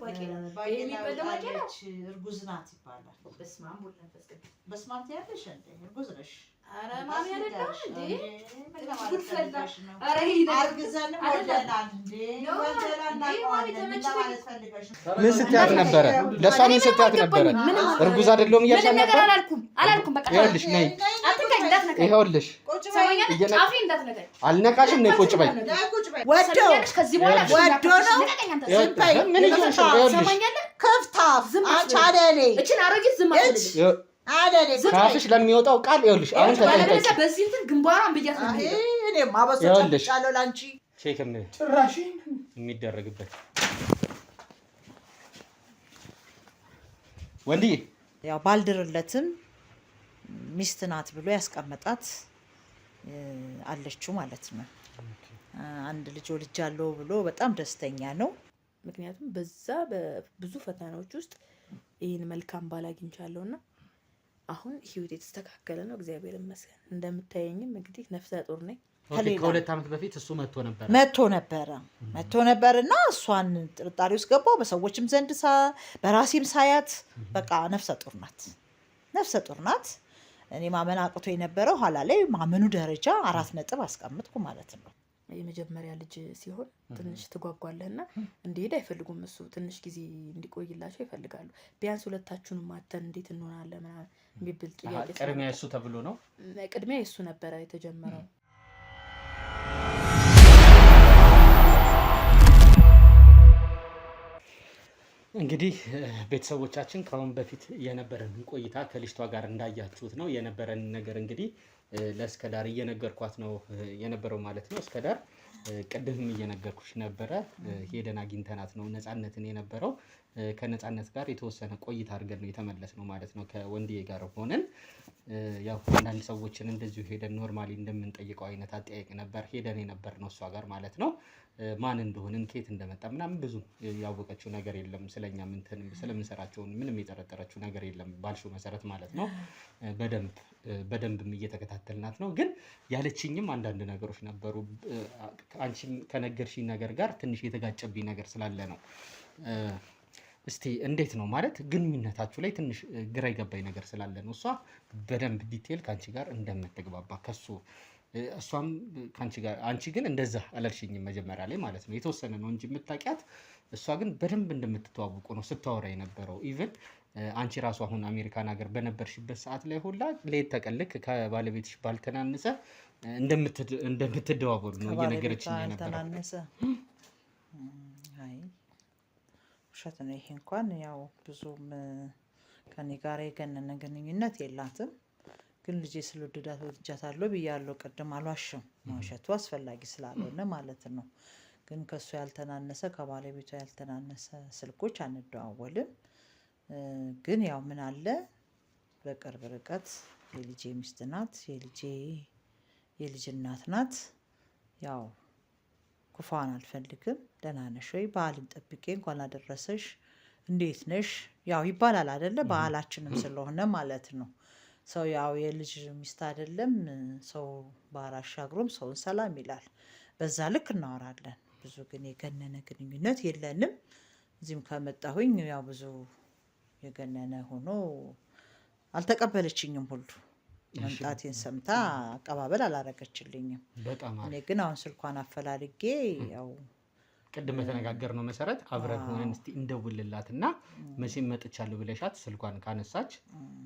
የሚበላው ባቄላ እርጉዝ ናት ይባላል። በስመ አብ ያለሽ እንዴ እርጉዝ ነሽ? ኧረ ማሚ አይደለም እንዴ ምን ስትያት ነበረ? ለእሷ ምን ስትያት ነበረ? እርጉዝ አይደለሁም እያልሽ ነበር? አላልኩም። በቃ ይኸውልሽ ነይ፣ ይኸውልሽ አልነካሽም። ነይ ቁጭ በይ። ወዶ ነው። ምን እያልሽ ነው? ይኸውልሽ ከፍታፍ አንቺ አደሌ እቺን አሮጊት ዝም አትልሽ አደሌ ካፍሽ ለሚወጣው ቃል ይኸውልሽ አሁን ተጠንቀቂ። በዚህ እንትን ግንባሯን ብያት ነው። እኔም አበሶች ቻለው ላንቺ ቼክም ጭራሽ የሚደረግበት ወንድዬ ያው ባልድርለትም ሚስት ናት ብሎ ያስቀመጣት አለችው ማለት ነው። አንድ ልጅ ወልጃለሁ ብሎ በጣም ደስተኛ ነው። ምክንያቱም በዛ በብዙ ፈተናዎች ውስጥ ይህን መልካም ባል አግኝቻለሁና አሁን ህይወት የተስተካከለ ነው። እግዚአብሔር ይመስገን። እንደምታየኝም እንግዲህ ነፍሰ ጡር ነኝ። ከሁለት ዓመት በፊት እሱ መጥቶ ነበርና እሷን ጥርጣሬ ውስጥ ገባው። በሰዎችም ዘንድ በራሴም ሳያት በቃ ነፍሰ ጡር ናት። እኔ ማመን አቅቶ የነበረው ኋላ ላይ ማመኑ ደረጃ 4 ነጥብ አስቀምጥኩ ማለት ነው። የመጀመሪያ ልጅ ሲሆን ትንሽ ትጓጓለህና እንዲሄድ አይፈልጉም። እሱ ትንሽ ጊዜ እንዲቆይላቸው ይፈልጋሉ። ቢያንስ ሁለታችሁንም ማተን እንዴት እንሆናለን ምናምን የሚብል ጥያቄ ቅድሚያ እሱ ተብሎ ነው። ቅድሚያ እሱ ነበረ የተጀመረው። እንግዲህ ቤተሰቦቻችን ከአሁን በፊት የነበረን ቆይታ ከልጅቷ ጋር እንዳያችሁት ነው የነበረን ነገር። እንግዲህ ለእስከዳር እየነገርኳት ነው የነበረው ማለት ነው። እስከዳር ቅድም እየነገርኩሽ ነበረ። ሄደን አግኝተናት ነው ነፃነትን የነበረው። ከነፃነት ጋር የተወሰነ ቆይታ አድርገን ነው የተመለስነው ማለት ነው። ከወንድዬ ጋር ሆነን ያው አንዳንድ ሰዎችን እንደዚሁ ሄደን ኖርማሊ እንደምንጠይቀው አይነት አጠያየቅ ነበር ሄደን የነበር ነው እሷ ጋር ማለት ነው። ማን እንደሆንን ከየት እንደመጣ ምናምን ብዙ ያወቀችው ነገር የለም። ስለኛ ስለምንሰራቸው ምንም የጠረጠረችው ነገር የለም ባልሽው መሰረት ማለት ነው። በደንብም እየተከታተልናት ነው። ግን ያለችኝም አንዳንድ ነገሮች ነበሩ። አንቺም ከነገርሽኝ ነገር ጋር ትንሽ የተጋጨብኝ ነገር ስላለ ነው። እስቲ እንዴት ነው ማለት ግንኙነታችሁ ላይ ትንሽ ግራ የገባኝ ነገር ስላለ ነው። እሷ በደንብ ዲቴል ካንቺ ጋር እንደምትግባባ ከሱ እሷም ካንቺ ጋር አንቺ ግን እንደዛ አላልሽኝም መጀመሪያ ላይ ማለት ነው። የተወሰነ ነው እንጂ የምታውቂያት እሷ ግን በደንብ እንደምትተዋወቁ ነው ስታወራ የነበረው። ኢቭን አንቺ ራሱ አሁን አሜሪካን ሀገር በነበርሽበት ሰዓት ላይ ሁላ ሌት ተቀልክ ከባለቤትሽ ባልተናነሰ እንደምትደዋወሉ ነው እየነገረችኝ የነበረው። ውሸት ነው ይሄ። እንኳን ያው ብዙም ከኔ ጋር የገነነ ግንኙነት የላትም። ግን ልጄ ስለወደዳት ወድጃታለሁ ብያለሁ። ቅድም አልዋሽም። ውሸቱ አስፈላጊ ስላልሆነ ማለት ነው። ግን ከሱ ያልተናነሰ ከባለቤቷ ያልተናነሰ ስልኮች አንደዋወልም። ግን ያው ምን አለ በቅርብ ርቀት የልጄ ሚስት ናት፣ የልጅ እናት ናት። ያው ክፉዋን አልፈልግም። ደህና ነሽ ወይ? በዓልን ጠብቄ እንኳን አደረሰሽ እንዴት ነሽ ያው ይባላል አይደለ? በዓላችንም ስለሆነ ማለት ነው። ሰው ያው የልጅ ሚስት አይደለም ሰው ባህር አሻግሮም ሰውን ሰላም ይላል። በዛ ልክ እናወራለን። ብዙ ግን የገነነ ግንኙነት የለንም። እዚህም ከመጣሁኝ ያው ብዙ የገነነ ሆኖ አልተቀበለችኝም። ሁሉ መምጣቴን ሰምታ አቀባበል አላረገችልኝም። እኔ ግን አሁን ስልኳን አፈላልጌ ያው ቅድም በተነጋገርነው መሰረት አብረን ሆነን እስቲ እንደውልላትና መቼም መጥቻለሁ ብለሻት ስልኳን ካነሳች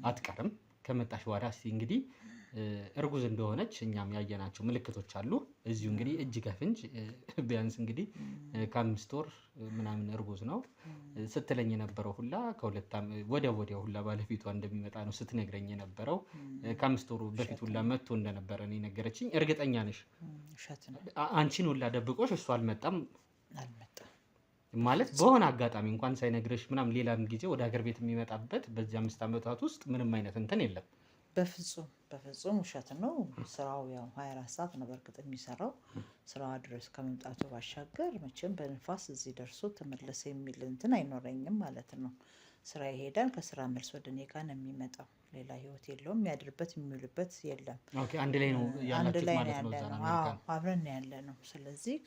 አትቀርም። ከመጣሽ በኋላ እስቲ እንግዲህ እርጉዝ እንደሆነች እኛም ያየናቸው ምልክቶች አሉ። እዚሁ እንግዲህ እጅ ከፍንጅ ቢያንስ እንግዲህ ከ5 ወር ምናምን እርጉዝ ነው ስትለኝ የነበረው ሁላ ወዲያው ሁላ ባለፊቷ እንደሚመጣ ነው ስትነግረኝ የነበረው። ከ5 ወሩ በፊት ሁላ መጥቶ እንደነበረ ነው የነገረችኝ። እርግጠኛ ነሽ? አንቺን ሁላ ደብቆሽ እሱ አልመጣም ማለት በሆነ አጋጣሚ እንኳን ሳይነግርሽ ምናምን ሌላም ጊዜ ወደ ሀገር ቤት የሚመጣበት በዚህ 5 ዓመታት ውስጥ ምንም አይነት እንትን የለም? በፍጹም ውሸት ነው። ስራው ያው 24 ሰዓት ነው በርግጥ የሚሰራው። ስራው ድረስ ከመምጣቱ ባሻገር መቼም በንፋስ እዚህ ደርሶ ተመለሰ የሚል እንትን አይኖረኝም ማለት ነው። ስራ ይሄዳል፣ ከስራ መልስ ወደ እኔ ጋር ነው የሚመጣው። ሌላ ህይወት የለውም። የሚያድርበት የሚውልበት የለም። ኦኬ፣ አንድ ላይ ነው ያላችሁት ማለት ነው? አዎ አብረን ያለ ነው። ስለዚህ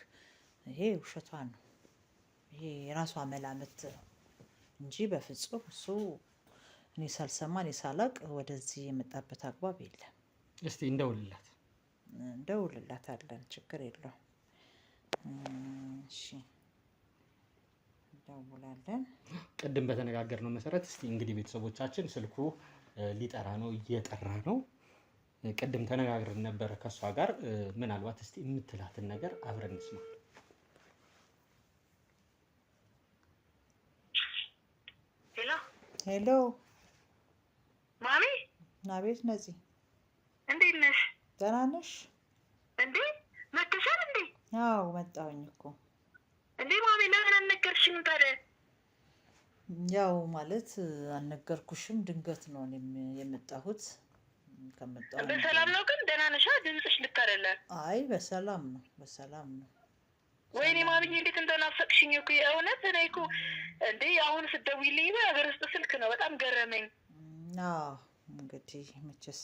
ይሄ ውሸቷ ነው። ይሄ የራሷ መላምት ነው። እንጂ በፍጹም እሱ እኔ ሳልሰማ እኔ ሳላቅ ወደዚህ የመጣበት አግባብ የለም። እስቲ እንደውልላታለን፣ ችግር የለውም። እሺ እንደውላለን። ቅድም በተነጋገርነው መሰረት እስቲ እንግዲህ ቤተሰቦቻችን ስልኩ ሊጠራ ነው፣ እየጠራ ነው። ቅድም ተነጋግረን ነበረ ከሷ ጋር። ምናልባት እስቲ የምትላትን ነገር አብረን እንስማ። ሄሎ ማሚ። አቤት ነፂ፣ እንዴት ነሽ? ደህና ነሽ እንዴ? መጥተሻል እንዴ? አዎ መጣሁኝ እኮ። እንዴ ማሚ ለምን አልነገርሽኝም ታዲያ? ያው ማለት አልነገርኩሽም፣ ድንገት ነው እኔም የመጣሁት። ከመጣሁ በሰላም ነው ግን? ደህና ነሽ? ድምፅሽ ልክ አይደለም። አይ በሰላም ነው፣ በሰላም ነው። ወይኔ ማሚዬ እንዴት እንደናፈቅሽኝ እኮ የእውነት። እኔ እኮ እንዴ አሁን ስትደውይልኝ በሀገር ውስጥ ስልክ ነው፣ በጣም ገረመኝ። እንግዲህ መቼስ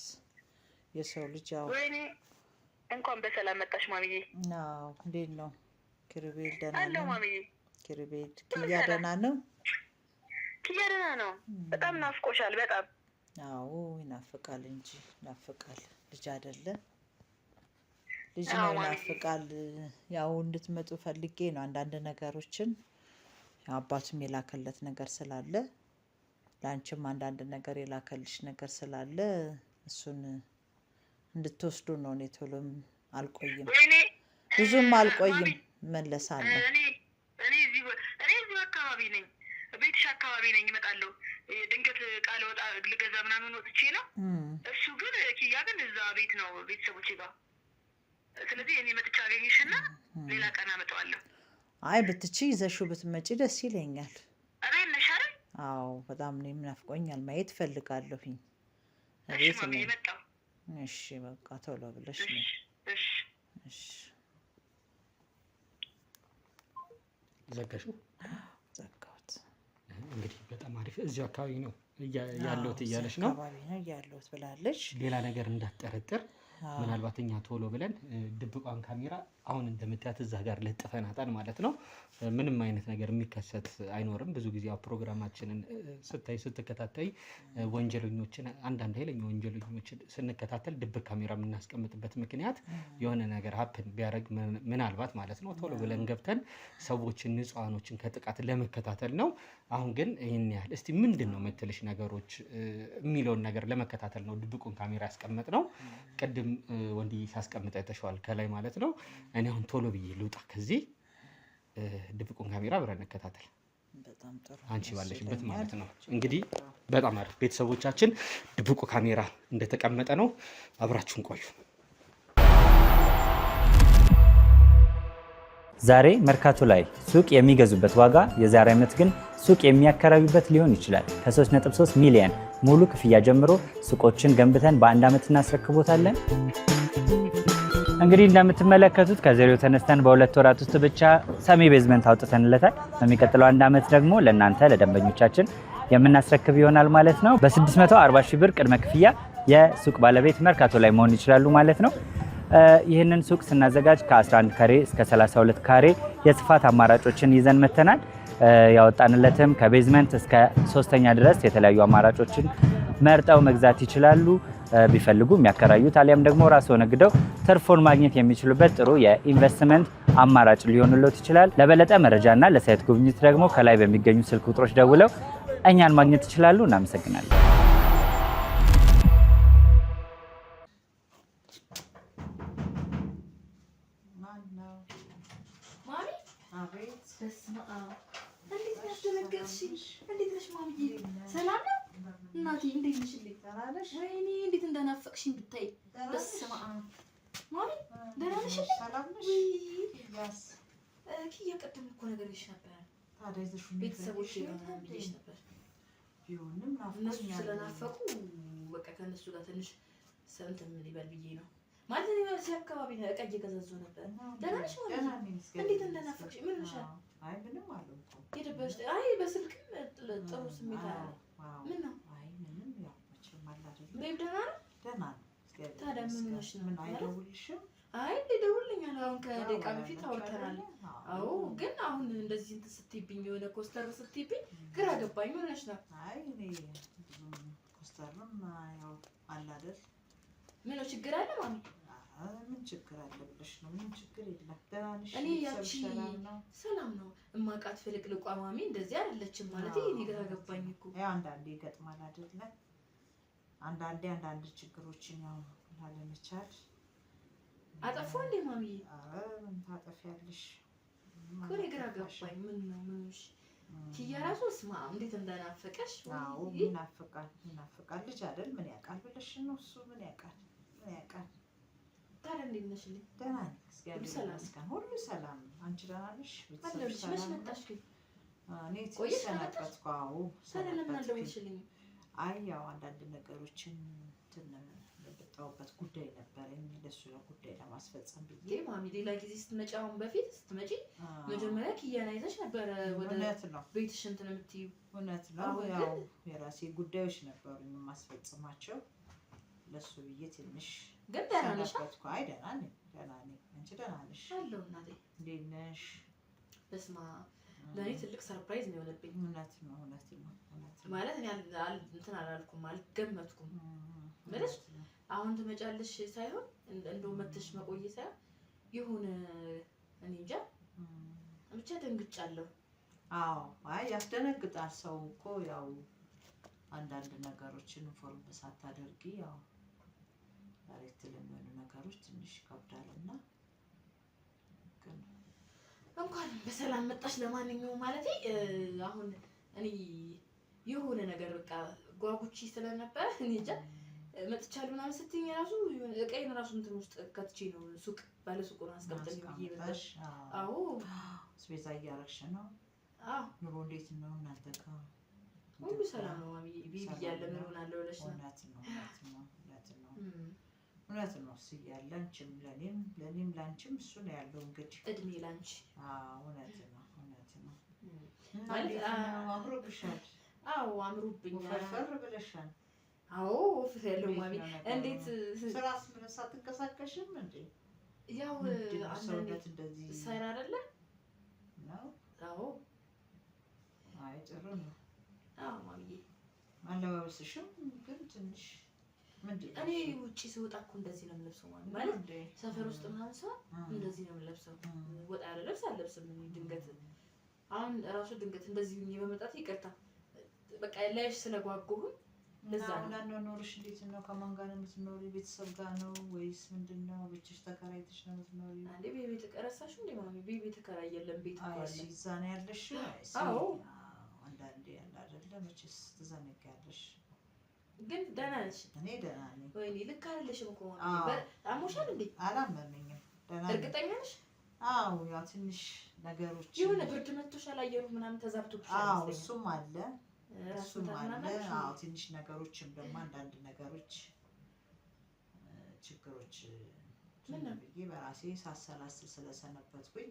የሰው ልጅ ያው። ወይኔ እንኳን በሰላም መጣሽ ማሚዬ። እንዴት ነው ኪሩቤል? ደህና ነው አለው ማሚዬ። ኪሩቤል ኪያ ደህና ነው? ኪያ ደህና ነው። በጣም ናፍቆሻል በጣም። አዎ ይናፍቃል እንጂ ይናፍቃል። ልጅ አይደለ? ልጅ ነው ይናፍቃል። ያው እንድትመጡ ፈልጌ ነው። አንዳንድ ነገሮችን አባቱም የላከለት ነገር ስላለ ለአንቺም አንዳንድ ነገር የላከልሽ ነገር ስላለ እሱን እንድትወስዱ ነው። እኔ ቶሎም አልቆይም፣ ብዙም አልቆይም፣ መለሳለሁ። እኔ እዚሁ አካባቢ ነኝ፣ ቤትሽ አካባቢ ነኝ፣ እመጣለሁ። ድንገት ቃል ወጣ ልገዛ ምናምን ወጥቼ ነው። እሱ ግን ኪያ ግን እዛ ቤት ነው ቤተሰቦቼ ጋር። ስለዚህ እኔ መጥቻ አገኝሽና ሌላ ቀን አመጣዋለሁ። አይ ብትቺ ይዘሽው ብትመጪ ደስ ይለኛል። እቤት ነሽ አይደል? አዎ በጣም እኔም ናፍቆኛል፣ ማየት ፈልጋለሁኝ። እቤት ነው የመጣው። እሺ በቃ ቶሎ ብለሽ ነው። እሺ ዘጋሽው? ዘጋሁት። እንግዲህ በጣም አሪፍ። እዚሁ አካባቢ ነው ያለሁት እያለች ነው። አካባቢ ነው ያለሁት ብላለች። ሌላ ነገር እንዳትጠረጥር። ምናልባት እኛ ቶሎ ብለን ድብቋን ካሜራ አሁን እንደምታያት እዛ ጋር ለጥፈናታል ማለት ነው። ምንም አይነት ነገር የሚከሰት አይኖርም። ብዙ ጊዜ ፕሮግራማችንን ስትከታተይ ወንጀለኞችን፣ አንዳንድ ኃይለኛ ወንጀለኞችን ስንከታተል ድብቅ ካሜራ የምናስቀምጥበት ምክንያት የሆነ ነገር ሀፕን ቢያደርግ ምናልባት ማለት ነው ቶሎ ብለን ገብተን ሰዎችን፣ ንጹሃኖችን ከጥቃት ለመከታተል ነው። አሁን ግን ይህን ያህል እስቲ ምንድን ነው የምትልሽ ነገሮች የሚለውን ነገር ለመከታተል ነው ድብቁን ካሜራ ያስቀመጥ ነው። ቅድም ወንድዬ ሲያስቀምጥ አይተሽዋል ከላይ ማለት ነው። እኔ አሁን ቶሎ ብዬ ልውጣ ከዚህ። ድብቁን ካሜራ አብረን እንከታተል፣ አንቺ ባለሽበት ማለት ነው። እንግዲህ በጣም አሪፍ ቤተሰቦቻችን፣ ድብቁ ካሜራ እንደተቀመጠ ነው። አብራችሁን ቆዩ። ዛሬ መርካቶ ላይ ሱቅ የሚገዙበት ዋጋ የዛሬ ዓመት ግን ሱቅ የሚያከራዩበት ሊሆን ይችላል። ከ3.3 ሚሊዮን ሙሉ ክፍያ ጀምሮ ሱቆችን ገንብተን በአንድ ዓመት እናስረክቦታለን። እንግዲህ እንደምትመለከቱት ከዜሮ ተነስተን በ2 ወራት ውስጥ ብቻ ሰሚ ቤዝመንት አውጥተንለታል። በሚቀጥለው አንድ ዓመት ደግሞ ለእናንተ ለደንበኞቻችን የምናስረክብ ይሆናል ማለት ነው። በ640 ሺህ ብር ቅድመ ክፍያ የሱቅ ባለቤት መርካቶ ላይ መሆን ይችላሉ ማለት ነው። ይህንን ሱቅ ስናዘጋጅ ከ11 ካሬ እስከ 32 ካሬ የስፋት አማራጮችን ይዘን መተናል። ያወጣንለትም ከቤዝመንት እስከ 3ኛ ድረስ የተለያዩ አማራጮችን መርጠው መግዛት ይችላሉ። ቢፈልጉ የሚያከራዩት አሊያም ደግሞ ራስዎ ነግደው ትርፎን ማግኘት የሚችሉበት ጥሩ የኢንቨስትመንት አማራጭ ሊሆንልዎት ይችላል። ለበለጠ መረጃና ለሳይት ጉብኝት ደግሞ ከላይ በሚገኙ ስልክ ቁጥሮች ደውለው እኛን ማግኘት ይችላሉ። እናመሰግናለን። ሰላም ነው እናቴ፣ እንዴት ነሽልኝ? ወይኔ እንዴት እንደናፈቅሽኝ ብታይ። በስመ አብ ማሚ፣ ደህና ነሽልኝ? ኪያ ቅድም እኮ ነገርሽ ነበር። ቤተሰቦች ብዬሽ ነበር። እነሱ ስለናፈቁ በቃ ከእነሱ ጋር ትንሽ እንትን ሊበል ብዬ ነው ማለት ነው። እዚህ አካባቢ እቃ እየገዛዙ ነበር። ደህና ነሽ ማሚ? እንዴት እንደናፈቅሽ። ምን ሆነሻል? አይ ምንም አለው እኮ የደበረሽ? አይ በስልክም ጥሩ ስሜት አለ። ምን ነው? አይ ምንም ያው መቼም አለ አይደል? ቤብ ደህና ነው? ደህና ነው። ታዲያ ምን ሆነሽ ነው? ምን አይደውልሽም? አይ ይደውልልኛል። አሁን ከደቂቃ በፊት አውርተናል። አዎ ግን አሁን እንደዚህ እንትን ስትይብኝ የሆነ ኮስተር ስትይብኝ ግራ ገባኝ። ምን ሆነሽ ነው? አይ እኔ ብዙም ኮስተርም ያው አለ አይደል? ምን ነው ችግር አለ ማሚ? ምን ችግር አለ ብለሽ ነው? ምን ችግር የለም። ደህና ነሽ? እኔ ያቺ ሰላም ነው እማቃት ፍልቅልቋ ማሚ እንደዚህ አይደለችም ማለት እኔ ግራ ገባኝ እኮ። ያው አንዳንዴ ይገጥማል አይደለ? አንዳንድ ችግሮችን ያው ላለመቻል አጠፋ እንዴ ማሚ? አረ ምን ታጠፊያለሽ? እኔ ግራ ገባኝ። ምን ነው ምንሽ? ኪያ ራሱ ስማ እንዴት እንደናፈቀሽ። አዎ ይናፍቃል ልጅ አይደል? ምን ያውቃል ብለሽ ነው? እሱ ምን ያውቃል? ታዲያ እንዴት ነሽ? ደህና ነኝ እግዚአብሔር ይመስገን፣ ሁሉ ሰላም ነው። አንቺ ደህና ነሽ? ቤተሰብ ሰላም መጣሽ? እኔ ትንሽ ሰነበትኩ። አዎ ሰነበትኩ። አይ ያው አንዳንድ ነገሮችን የመጣሁበት ጉዳይ ነበረኝ፣ ለሱ ጉዳይ ለማስፈጸም ብዬ። ማሚ ሌላ ጊዜ ስትመጪ፣ አሁን በፊት ስትመጪ መጀመሪያ ኪያን አይተሽ ነበረ ወደ ቤትሽ እንትን የምትይው። እውነት ነው። ያው የራሴ ጉዳዮች ነበሩ የማስፈጽማቸው፣ ለሱ ብዬ ትንሽ ግን ደህና ነሽ? አይ ደህና ነኝ። አንቺ ደህና ነሽ? አለሁ እናቴ። እንዴት ነሽ? በስመ አብ ለእኔ ትልቅ ሰርፕራይዝ ነው የሆነብኝ። እውነት ነው ማለት እኔ እንትን አላልኩም፣ አልገመትኩም። ማለት አሁን ትመጫለሽ ሳይሆን እንደው መተሽ መቆየት ሳይሆን የሆነ እኔ እንጃ ብቻ ደንግጫለሁ። አዎ አይ ያስደነግጣል። ሰው እኮ ያው አንዳንድ ነገሮችን ኢንፎርም ሳታደርጊ ያው ዳይሬክት ለሚሆኑ ነገሮች ትንሽ ይከብዳልና ግን እንኳን በሰላም መጣሽ። ለማንኛውም ማለቴ አሁን እኔ የሆነ ነገር በቃ ጓጉቺ ስለነበረ እኔ እንጃ መጥቻለሁ ምናምን ስትይኝ ራሱ እቃዬን ራሱ እንትን ውስጥ ከትቼ ነው ሱቅ ባለሱቁን አስቀምጠኝ ብዬ ነበር። አዎ ስፔዛ እያረግሽ ነው? አዎ ኑሮ እንዴት ነው እናንተ ጋር? ሁሉ ሰላም ነው ማሚ? ቤቢ ያለ ምን ሆናለሁ ብለሽ ነው? እውነት ነው እያለ አንቺም ለኔም ላንቺም እሱ ነው ያለው። እንግዲህ እድሜ ላንቺ። እውነት ነው ማለት አምሮብሻል። አዎ አምሮብኛል። ወፈር ብለሻል። አዎ ወፍር ያለው ማሚ። እንዴት ስራስ ምን ሳትንቀሳቀሽም እንዴ? ያው ሰውነት እንደዚህ ሰራ አይደለ ነው? አዎ አይ ጥሩ ነው። አዎ ማሚዬ አለባበስሽም ግን ትንሽ እኔ ውጪ ስወጣ እኮ እንደዚህ ነው የምለብሰው ማለት ሰፈር ውስጥ ምናምን ሰው እንደዚህ ነው የምለብሰው። ወጣ ያለ ልብስ አልለብስም። ድንገት አሁን ራሱ ድንገት እንደዚህ ሁኜ በመጣት ይቅርታ በቃ ላይሽ ስለጓጉሁኝ ለዛ ነው። ኖርሽ እንዴት ነው? ከማን ጋር ነው የምትኖሪ? ቤተሰብ ጋር ነው ወይስ ምንድነው? ብቻሽ ተከራይተሽ ነው የምትኖሪ? አንዴ ቤት ተቀረሳሽ እንዴ ማሚ? ቤት ተከራየለን ቤት እኮ አለ። እዛ ነው ያለሽ? አዎ አንዳንዴ ያለ አይደለ መቼስ ትዘነጊያለሽ። ግን ደህና ነሽ? እኔ ደህና ነኝ። ወይኔ ልክ አይደለሽም እኮ አሞሻል እንዴ? አላመመኝም። ደህና ነኝ። እርግጠኛ ነሽ? አዎ ያው ትንሽ ነገሮች የሆነ ብርድ መቶሻል፣ አየሩ ምናምን ተዛብቶብሻል። አዎ እሱም አለ። አዎ ትንሽ ነገሮችም ደግሞ አንዳንድ ነገሮች ችግሮች ብዬ በራሴ ሳሰላስል ስለሰነበትኩኝ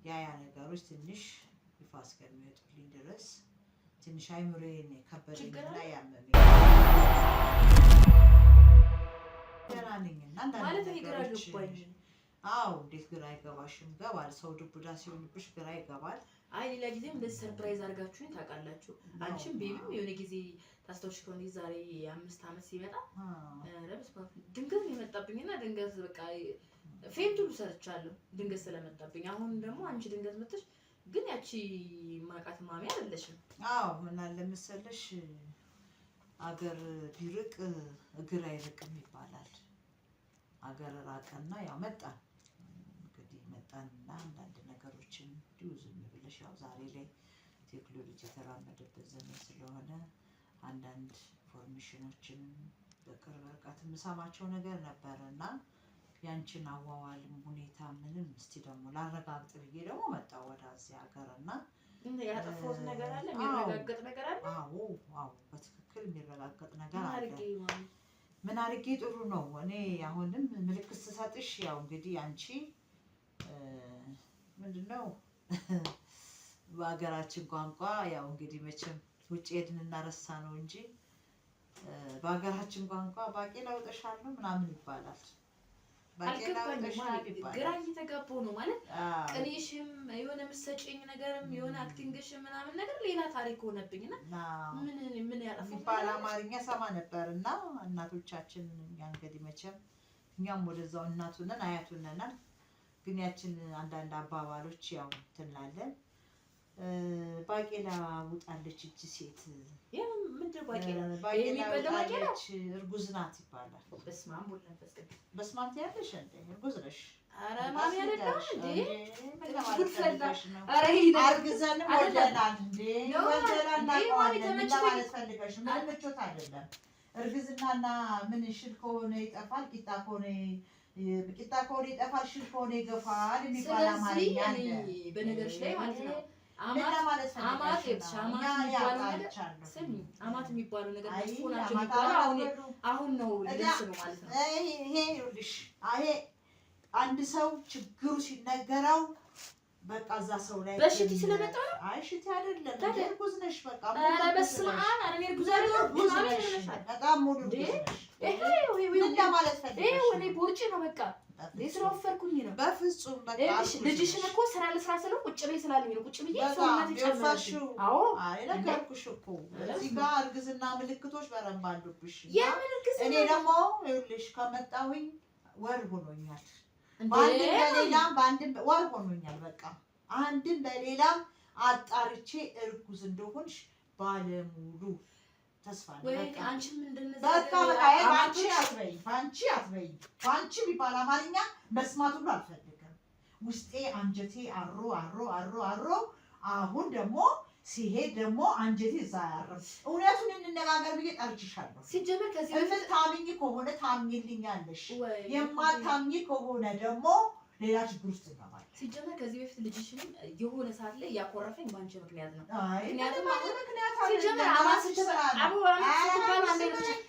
ያ ነገሮች ትንሽ ይፋ እስከሚወጡልኝ ድረስ ትንሽ አይምሮዬን ከበደኝና ያመመኝ ደህና ነኝና አንዳንድ ነገሮች አዎ እንዴት ግራ አይገባሽም? ገባል። ሰው ዱብዳ ሲሆንብሽ ግራ ይገባል። አይ ሌላ ጊዜም እንደዚህ ሰርፕራይዝ አድርጋችሁኝ ታውቃላችሁ። አንቺም ቤቢም የሆነ ጊዜ ታስታውሽ ከሆነ ዛሬ 5 ዓመት ሲመጣ ድንገት የመጣብኝና ድንገት በቃ ፌንት ሁሉ ሰርቻለሁ ድንገት ስለመጣብኝ። አሁን ደግሞ አንቺ ድንገት መጥተሽ ግን ያቺ ማቃት ማሚ አይደለሽም። አዎ ምን አለ መሰለሽ አገር ቢርቅ እግር አይርቅም ይባላል። አገር ራቀና ያው መጣን እንግዲህ መጣንና አንዳንድ ነገሮችን እንዲሁ ዝም ብለሽ ያው ዛሬ ላይ ቴክኖሎጂ የተራመደበት ዘመን ስለሆነ አንዳንድ ኢንፎርሜሽኖችን በቅርብ ርቀት የምሰማቸው ነገር ነበረና ያንቺን አዋዋልም ሁኔታ ምንም እስቲ ደግሞ ላረጋግጥ ብዬ ደግሞ መጣሁ ወደዚህ ሀገርና ያጠፋሁት ነገር አለ የሚረጋገጥ ነገር አለ። አዎ በትክክል የሚረጋገጥ ነገር አለ። ምን አድርጌ ጥሩ ነው። እኔ አሁንም ምልክት ስሰጥሽ ያው እንግዲህ አንቺ ምንድነው በሀገራችን ቋንቋ ያው እንግዲህ መቼም ውጭ ሄድን እናረሳ ነው እንጂ በሀገራችን ቋንቋ ባቄላ አውጥሻለሁ ምናምን ይባላል ግራ እየተጋባሁ ነው ማለት ቅኔሽም የሆነ የምትሰጪኝ ነገርም የሆነ አክቲንግሽም ምናምን ነገር ሌላ ታሪክ ሆነብኝና ምን ያጠፋ የሚባል አማርኛ ሰማ ነበርና እናቶቻችን እኛ እንግዲህ መቼም እኛም ወደዛው እናቱ ነን አያቱ ነን ግን ያችን አንዳንድ አባባሎች ያው ትንላለን ባቄላ ውጣለች እቺ ሴት ምንድነው ባቄላ ውጣለች እርጉዝ ናት ይባላል። በስማም ወለንፈስ በስማም ያለሽ እንዴ እርጉዝ ነሽ? ኧረ ማሚ አይደለም እንዴ ኧረ አርግዘንም ወልደናል እንዴ ወልደናል ማለት ፈልገሽ ምን ምቾት አይደለም እርግዝናና ምን ሽል ከሆነ ይጠፋል ቂጣ ከሆነ ይጠፋል ሽል ከሆነ ይገፋል የሚባል አማርኛ አለ። በነገርሽ ላይ ማለት ነው አማት የሚባለው ነገር አሁን ነው ልብስ ነው ማለት ነው። ይሄ ይኸውልሽ አንድ ሰው ችግሩ ሲነገረው በቃ እዛ ሰው ላይ በሽቲ ስለመጣ ነው። አይ ሽቲ አይደለም እርጉዝ ነሽ በቃ ኧረ በስመ አብ ኧረ እርጉዝ ነሽ በጣም ሙሉ ነሽ። ምን ማለት ፈልገሽ እኔ ቦርጭ ነው በቃ ስለወፈርኩኝ ነው። በፍጹም በቃ ልጅሽን እኮ ስራ ለስራ ስለው ቁጭ በይ ስላለኝ ነው ቁጭ ብዬ ሰውነት ይጨምራል። አዎ ነገርኩሽ እኮ እዚህ ጋር እርግዝና ምልክቶች በረንብ አሉብሽ። እኔ ደግሞ ይኸውልሽ ከመጣሁኝ ወር ሆኖኛል። በአንድም ወር ሆኖኛል። በቃ አንድም በሌላም አጣርቼ እርጉዝ እንደሆንሽ ባለሙሉ ተስፋ ነው። በቃ አንቺም እንደነዛ በቃ ባንቺ የሚባል አማርኛ መስማት ሁሉ አልፈልግም። ውስጤ አንጀቴ አሮ አሁን ደግሞ ሲሄድ ደግሞ አንጀቴ እዛ ያረም እውነቱን እንነጋገር ብዬ ጠርችሻለሁ። ሲጀመር ከዚህ በፊት ታምኚ ከሆነ ታምኚልኛለሽ፣ የማታምኚ ከሆነ ደግሞ ሌላ ችግር ውስጥ እንገባለን። ሲጀመር ከዚህ በፊት ልጅሽንም የሆነ ሰዓት ላይ ያኮረፈኝ ባንቺ ምክንያት ነው። ምክንያቱም ሲጀመር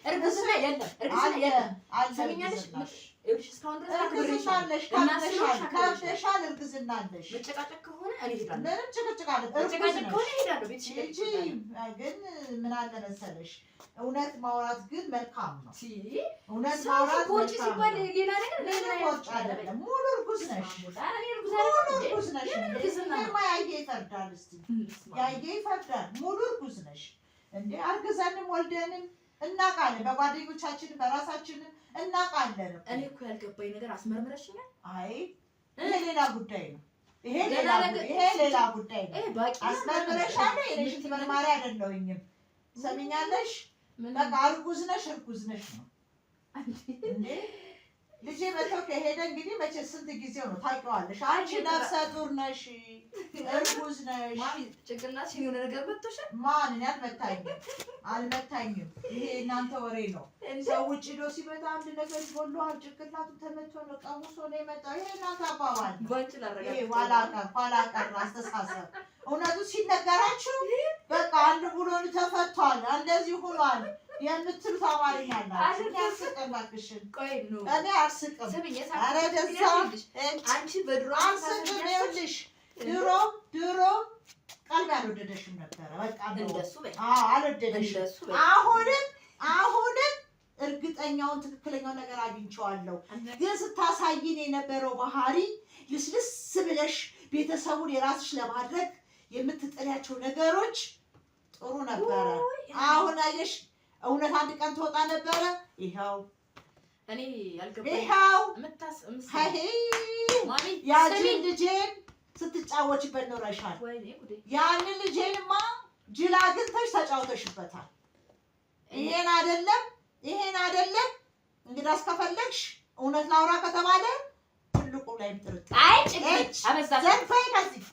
እርግዝና የለም ሰሚኛለሽ እስካሁን ድረስ ከብደሻል። እርግዝና አለሽ። መጨቃጨቅ ከሆነ እኔ እሄዳለሁ። ምንም ጭቅጭቅ አለ። መጨቃጨቅ ከሆነ እሄዳለሁ። ቤትሽ ግን ምን አለ መሰለሽ እውነት ማውራት ግን መልካም ነው። እውነት ማውራት ወጪ ሲባል ሌላ ነገር ወጪ አይደለም። ሙሉ እርጉዝ ነሽ። ያየ ይፈርዳል። እስቲ ያየ ይፈርዳል። ሙሉ እርጉዝ ነሽ እንዴ? አርግዘንም ወልደንም እናውቃለን። በጓደኞቻችንም በራሳችንም እናውቃለን። እኔ እኮ ያልገባኝ ነገር አስመርምረሽኛል። አይ ይሄ ሌላ ጉዳይ ነው። ይሄ ሌላ ጉዳይ ነው። አስመርምረሻል። የሽንት መርማሪ አይደለሁኝም። ሰሚኛለሽ? በቃ እርጉዝ ነሽ ነው እንዴ? ልጄ መተው ከሄደ እንግዲህ መቼ ስንት ጊዜው ነው ታውቂዋለሽ። አንቺ ነፍሰ ጡር ነሽ፣ እርጉዝ ነሽ። ማሚ ጭንቅላትሽ የሆነ ነገር መጥቶሻል። ማን እኔ አልመታኝም። ይሄ እናንተ ወሬ ነው። ሰው ውጭ ሄዶ ሲመጣ አንድ ነገር ጎሏል፣ ጭንቅላቱ ተመቶ ነው ቀውሶ ነው የመጣው። ይሄ እናንተ አባባል ይሄ ኋላ ቀር አስተሳሰብ። እውነቱ ሲነገራችሁ በቃ አንድ ብሎን ተፈቷል፣ እንደዚህ ሆኗል የምትሉት አማርኛ አላችሁ። እኔ አልስቅም እባክሽን። እኔ አልስቅም። ኧረ ደዛ አንቺ በድሮ አልስቅም። ይኸውልሽ ድሮም ቀልብ አልወደደሽም ነበረ። በቃ እንደሱ አልወደደሽም። አሁንም እርግጠኛውን ትክክለኛውን ነገር አግኝቼዋለሁ። ግን ስታሳይን የነበረው ባህሪ ልስልስ ብለሽ ቤተሰቡን የራስሽ ለማድረግ የምትጠሪያቸው ነገሮች ጥሩ ነበረ። አሁን አየሽ እውነት አንድ ቀን ትወጣ ነበረ። ይኸው እኔ ያልገባኝ ይኸው ማሚ ያቺን ልጄን ስትጫወችበት ኖረሻል። ያንን ልጄንማ ጅል አግኝተሽ ተጫውተሽበታል። ይሄን አይደለም እንግዲህ አስከፈለግሽ እውነት ላውራ ከተባለ ትልቁ ላይ ጥርጥ አይ ጭቅጭ አበዛሽ ዘንፈይ ከዚህ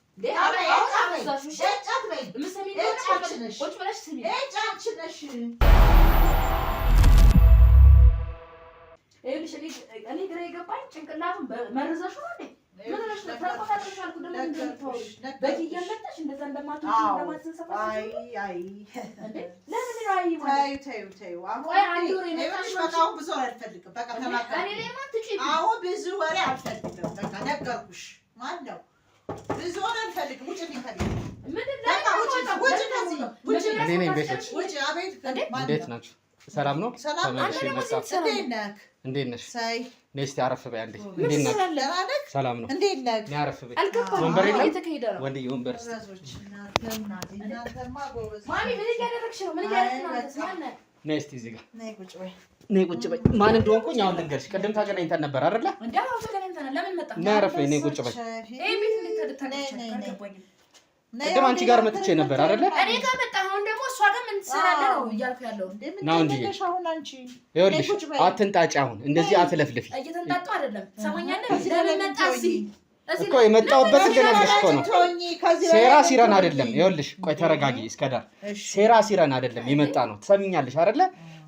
እኔ ግራ የገባኝ ጭንቅላቱን መርዘሽ ነው እንዴ? ብዙ ወሬ አልፈልግም። በቃ ነገርኩሽ። ማነው ብዙ ወሬ አልፈልግም። ውጭ እንዴት ናችሁ? ሰላም ነው? ተመልሼ መጣሁ። እንዴት ነሽ? ነስቲ አረፍ በይ አንዴ። እንዴት ነሽ? ሰላም ነው? እንዴት ነሽ? አረፍ በይ። ወንበር የለም? ወንድዬ ወንበር ማሚ ምን እያደረግሽ ነው? ምን እያደረግሽ ነው? ነስቲ እዚህ ጋር ነይ ቁጭ በይ። ነይ ቁጭ በይ። ማን እንደሆንኩኝ አሁን ልንገርሽ። ቅድም ታገናኝተን ነበር አይደለ? እንዳው ተገናኝተናል። ለምን መጣ? ነይ አረፍ በይ። ነይ ቁጭ በይ። ቤት እንዴት ተደታቀሽ? ቅድም አንቺ ጋር መጥቼ ነበር አይደለ? እኔ ጋር መጣ። አሁን ደግሞ እሷ ጋር ምን ትሰራለህ ነው እያልኩ ያለው። ነው እንዴ? ይኸውልሽ አትንጣጪ። አሁን እንደዚህ አትለፍልፊ። እየተንጣጡ አይደለም። ሰማኛለህ? ለምን መጣ? እኮ የመጣሁበት ልነግርሽ እኮ ነው። ሴራ ሲረን አይደለም። ይኸውልሽ ቆይ ተረጋጊ። እስከዳር ሴራ ሲረን አይደለም የመጣ ነው። ትሰሚኛለሽ አይደለ?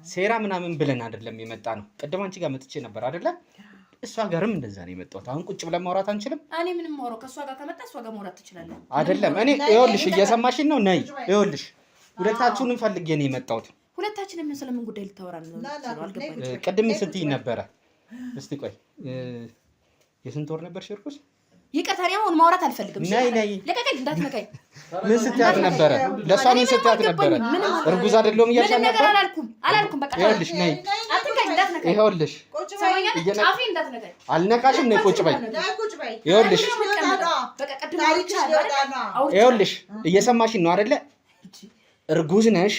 ሴራ ምናምን ብለን አይደለም የመጣ ነው። ቅድም አንቺ ጋር መጥቼ ነበር አይደለ? እሷ ጋርም እንደዛ ነው የመጣሁት። አሁን ቁጭ ብለን ማውራት አንችልም? እኔ ምንም ማውራት ከእሷ ጋር ከመጣ እሷ ጋር ማውራት ትችላለህ። አይደለም እኔ ይኸውልሽ እየሰማሽኝ ነው? ነይ ይኸውልሽ ሁለታችሁንም ፈልጌ ነው የመጣሁት። ሁለታችንም ስለምን ጉዳይ ልታወራ ነው? አልገባኝም። ቅድም ስትይ ነበረ። እስቲ ቆይ የስንት ወር ነበር እርጉዝ? ይቅርታ እኔ አሁን ማውራት አልፈልግም። ነይ ነይ ለቀቀኝ፣ እንዳትነካኝ። ምን ስትያት ነበረ? ለእሷ ምን ስትያት ነበረ? እርጉዝ አይደለሁም እያልሽ ነበር? አላልኩም። በቃ ይኸውልሽ ነይ፣ አትንካኝ፣ እንዳትነካኝ። ይኸውልሽ ጫፌ እንዳትነካኝ። አልነካሽም። ነይ ቁጭ በይ። ይኸውልሽ ይኸውልሽ እየሰማሽኝ ነው አይደለ? እርጉዝ ነሽ።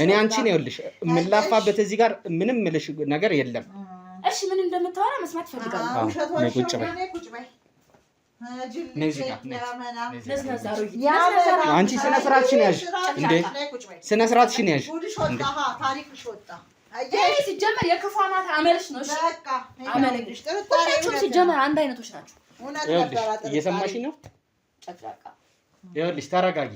እኔ አንቺን ይኸውልሽ የምላፋበት እዚህ ጋር ምንም ምልሽ ነገር የለም። እሺ ምን እንደምታወራ መስማት ፈልጋለሁ። ነይ ቁጭ በይ። አንቺ ስነ ስርዓትሽን ያዥ እንዴ! ስነ ስርዓትሽን ያዥ እንዴ! ሲጀመር የክፉ አማት አመልሽ ነው። እሺ አመልሽ ሁላችሁም ሲጀመር አንድ አይነቶች ናቸው። ይኸውልሽ እየሰማሽኝ ነው? ጨቅጫቃ ይኸውልሽ ተረጋጊ።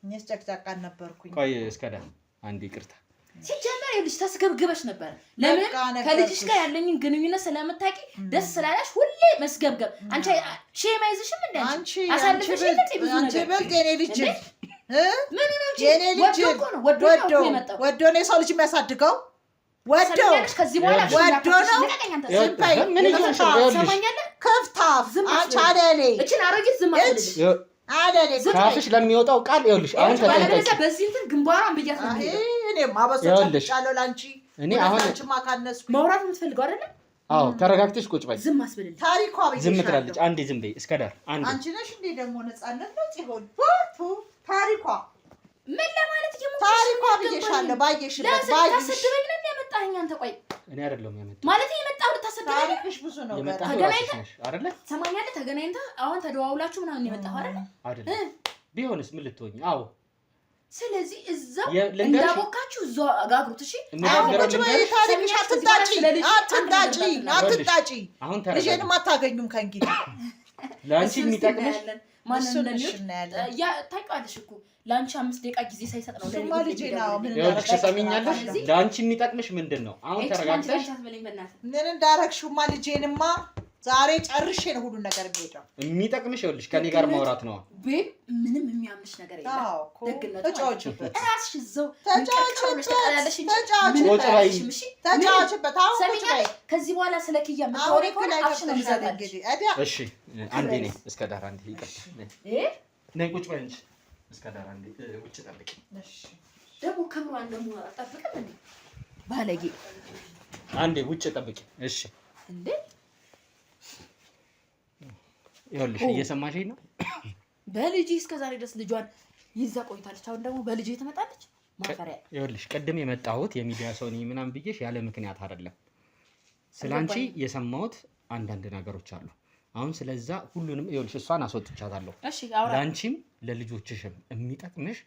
እኔስ ጨቅጫቃ ነበርኩኝ። ቆይ እስከዳ አንዴ ይቅርታ። ሲጀመር ይኸውልሽ ተስገብግበሽ ነበር። ለምን ከልጅሽ ጋር ያለኝን ግንኙነት ስለምታውቂ ደስ ስላለሽ ሁሌ መስገብገብ። አንቺ ሼም አይዝሽም እንዴ? አንቺ አሳልፈሽ እንዴ ብዙ ነገር አንቺ በልጥ የኔ ልጅ ምን ነው የኔ ልጅ ወዶ ነው የሰው ልጅ የሚያሳድገው። ወዶ ከዚህ በኋላ ወዶ ነው ዝምባይ ምን ይሆንሽ? ከፍታፍ አንቺ አለሌ እቺን አሮጊት ዝም አትልሽ አለሌ ካፍሽ ለሚወጣው ቃል ይኸውልሽ አሁን ተጠንቀቂ። በዚህ እንትን ግንባሯን ብያት ነው እኔማ በሰጫለሁ ላንቺ እኔ አሁን አንቺማ ካነስኩ ማውራት የምትፈልገው አይደለ? አዎ ተረጋግተሽ ቁጭ በይ። ዝም አስብልኝ። ታሪኳ በይሽ ዝም ትላለች። አንዴ ዝም በይ። እስከዳር አንዴ አንቺ ነሽ እንዴ ደግሞ ነፃነት ነው ጽሆን ታሪኳ ምን ለማለት ይሞክር? ታሪኳ ብዬሻለሁ። ባየሽበት ባየሽ ታሰድበኝ ነው ያመጣኸኝ አንተ። ቆይ እኔ አይደለም ያመጣው ማለት የመጣው ልታሰድበኝ። ታሪክሽ ብዙ ነው። ተገናኝተሽ አይደለ? ሰማኛለህ? ተገናኝተህ አሁን ተደዋውላችሁ ምናምን የመጣው አይደለ? አይደለ? ቢሆንስ ምን ልትሆኝ? አዎ ስለዚህ እዛው እንዳቦካችሁ እዛው አጋግሩት። እሺ ቁጭ በይ። ታሪክሽ አትጣጪ፣ አትጣጪ፣ አትጣጪ። አሁን ልጄንም አታገኙም ከእንግዲህ። ለአንቺ የሚጠቅምሽ ማንን እንደሚሆን ያ ታውቂዋለሽ እኮ ለአንቺ 5 ደቂቃ ጊዜ ሳይሰጥ ነው ለኔ ልጄ ነው። ምን ይኸውልሽ ትሰሚኛለሽ? ለአንቺ የሚጠቅምሽ ምንድን ነው? አሁን ተረጋግተሽ ምን እንዳረግሽማ ልጄንማ ዛሬ ጨርሼ ነው ሁሉን ነገር የሚሄደው። የሚጠቅምሽ ይኸውልሽ ከኔ ጋር ማውራት ነው። ቤብ ምንም የሚያምሽ ነገር የለም። ደግነቱ ተጫወችበት፣ እራስሽ እዛው ተጫወችበት። ከዚህ በኋላ ስለ ኪያ የምታወሪ ከሆነ አፍሽን እንዘጋለሽ። እሺ አንዴ ነኝ እስከ ዳር አንዴ ይቀርታ ነይ ቁጭ በይ እንጂ እስከ ዳር አንዴ ውጭ ጠብቂ። እሺ ደግሞ ክብሯን ደግሞ አጠብቅም እንዴ ባለጌ። አንዴ ውጭ ጠብቂ። እሺ እንዴ ይኸውልሽ እየሰማሽኝ ነው? በልጅ እስከዛሬ ድረስ ልጇን ይዛ ቆይታለች። አሁን ደግሞ በልጅ ትመጣለች። ማፈሪያ። ይኸውልሽ ቅድም የመጣሁት የሚዲያ ሰው ነኝ ምናምን ብዬሽ ያለ ምክንያት አይደለም። ስላንቺ የሰማሁት አንዳንድ ነገሮች አሉ። አሁን ስለዛ ሁሉንም ይኸውልሽ እሷን አስወጥቻታለሁ። እሺ አውራ። ለአንቺም ለልጆችሽም የሚጠቅምሽ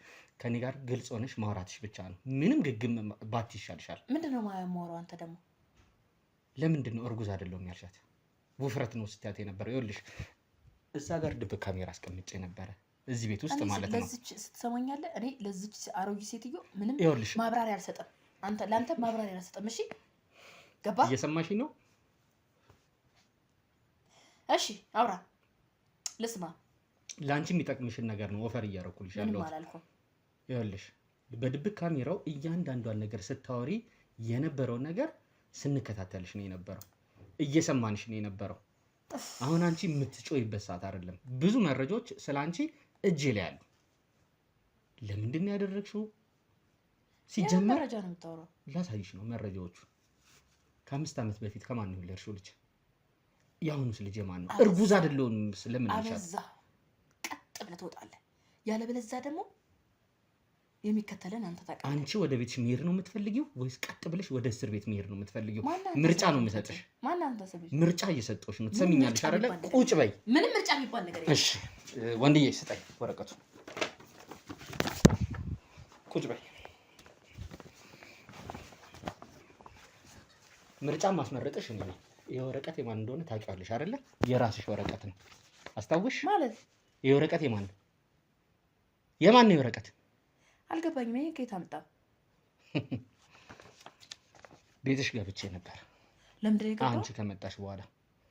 ከኔ ጋር ግልጽ ሆነሽ ማውራትሽ ብቻ ነው። ምንም ግግም ባት ይሻልሻል። ምንድነው ማያሞራው? አንተ ደግሞ ለምንድን ነው እርጉዝ አይደለሁም ያልሻት? ውፍረት ነው ስትያት የነበረው። ይኸውልሽ እዛ ጋር ድብቅ ካሜራ አስቀምጬ ነበረ እዚህ ቤት ውስጥ ማለት ነው። ለዚች ስትሰማኛለህ? እኔ ለዚች አሮጊት ሴትዮ ምንም ማብራሪያ አልሰጠም። ለአንተ ማብራሪያ አልሰጠም። እሺ ገባ? እየሰማሽኝ ነው? እሺ አውራ ልስማ። ለአንቺ የሚጠቅምሽን ነገር ነው ኦፈር እያደረኩልሽ ያለሁት። ይኸውልሽ በድብቅ ካሜራው እያንዳንዷን ነገር ስታወሪ የነበረውን ነገር ስንከታተልሽ ነው የነበረው፣ እየሰማንሽ ነው የነበረው። አሁን አንቺ የምትጮይበት ሰዓት አይደለም። ብዙ መረጃዎች ስለ አንቺ እጄ ላይ አሉ። ለምንድን ነው ያደረግሽው? ሲጀመር መረጃ ነው የምታወራው። ላሳይሽ ነው መረጃዎቹ። ከ5 ዓመት በፊት ከማን ነው የወለድሽው ልጅ? ያሁኑስ ልጅ ማን ነው? እርጉዝ አይደለሁም ስለምን ይሻል? አበዛ ቀጥ ብለህ ትወጣለህ። ያለበለዚያ ደግሞ የሚከተለን አንተ ታውቃለህ። አንቺ ወደ ቤትሽ መሄድ ነው የምትፈልጊው ወይስ ቀጥ ብለሽ ወደ እስር ቤት መሄድ ነው የምትፈልጊው? ምርጫ ነው የምሰጥሽ። ማን አንተ ሰብሽ? ምርጫ እየሰጠሁሽ ነው። ትሰሚኛለሽ አይደለ? ቁጭ በይ። ምንም ምርጫ የሚባል ነገር የለም። እሺ ወንድዬ ስጠኝ ወረቀቱ። ቁጭ በይ። ምርጫ ማስመረጥሽ እኔ ነኝ። ይሄ ወረቀት የማን እንደሆነ ታውቂዋለሽ አይደለ? የራስሽ ወረቀት ነው። አስታውሽ? ማለት ይሄ ወረቀት የማን ነው? የማን ነው ወረቀት? አልገባኝም። ይሄ ከየት አመጣው? ቤትሽ ገብቼ ነበር። ለምንድን ነው የገባው? አንቺ ከመጣሽ በኋላ።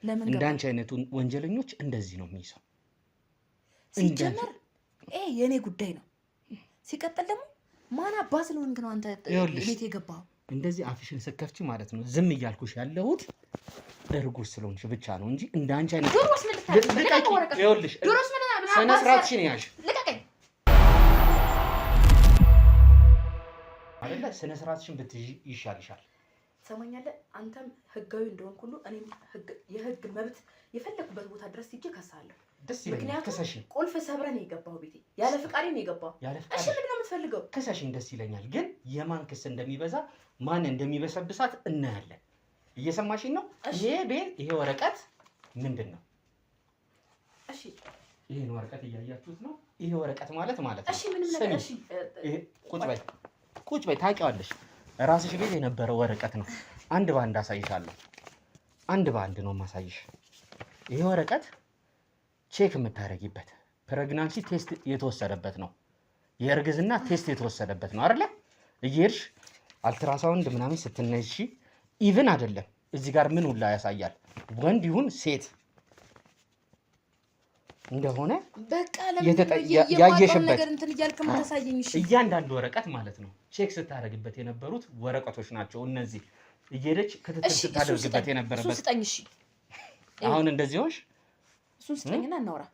ለምን ገባ? እንዳንቺ አይነቱ ወንጀለኞች እንደዚህ ነው የሚይዘው። ሲጀመር ይሄ የኔ ጉዳይ ነው። ሲቀጥል ደግሞ ማን አባስ ነው እንግዲህ አንተ ቤት የገባው? እንደዚህ አፍሽን ስከፍቺ ማለት ነው ዝም እያልኩሽ ያለሁት እርጉዝ ስለሆንሽ ብቻ ነው እንጂ እንዳንቺ አይነት ድሮስ ምን ልታደርግ? ይኸውልሽ ድሮስ ምን ስነ ስርዓትሽን ያዥ ልቀቀኝ አይደለ? ስነ ስርዓትሽን ብትይዥ ይሻልሻል። ሰማኛለህ? አንተም ህጋዊ እንደሆንክ ሁሉ እኔም የህግ መብት የፈለኩበት ቦታ ድረስ ሂጄ ከሳለሁ። ደስ ይለኛል። ከሰሽኝ ቁልፍ ሰብረን የገባው ቤቴ ያለ ፍቃዴ ነው የገባው። እሺ ምንድን ነው የምትፈልገው? ከሰሽኝ ደስ ይለኛል። ግን የማን ክስ እንደሚበዛ ማን እንደሚበሰብሳት እናያለን። እየሰማሽኝ ነው? ይሄ ወረቀት ምንድን ነው? እሺ ይሄን ወረቀት እያያችሁት ነው? ይሄ ወረቀት ማለት ነው። እሺ ምንም ነገር እሺ ቁጭ በይ። ታውቂዋለሽ፣ ራስሽ ቤት የነበረው ወረቀት ነው። አንድ ባንድ አሳይሻለሁ። አንድ ባንድ ነው ማሳይሽ። ይሄ ወረቀት ቼክ የምታረጊበት ፕሬግናንሲ ቴስት የተወሰደበት ነው። የእርግዝና ቴስት የተወሰደበት ነው አይደለ? እየሄድሽ አልትራሳውንድ ምናምን ስትነሺ ኢቭን አይደለም እዚህ ጋር ምን ሁላ ያሳያል ወንድ ይሁን ሴት እንደሆነ በቃ ያየሽበት ነገር እንትን እያልክ ማሳየኝ። እሺ እያንዳንዱ ወረቀት ማለት ነው ቼክ ስታረግበት የነበሩት ወረቀቶች ናቸው እነዚህ። እየሄደች ክትትል ስታደርግበት የነበረበት። ስጠኝ። እሺ አሁን እንደዚህ ሆንሽ። እሱን ስጠኝና እናውራ።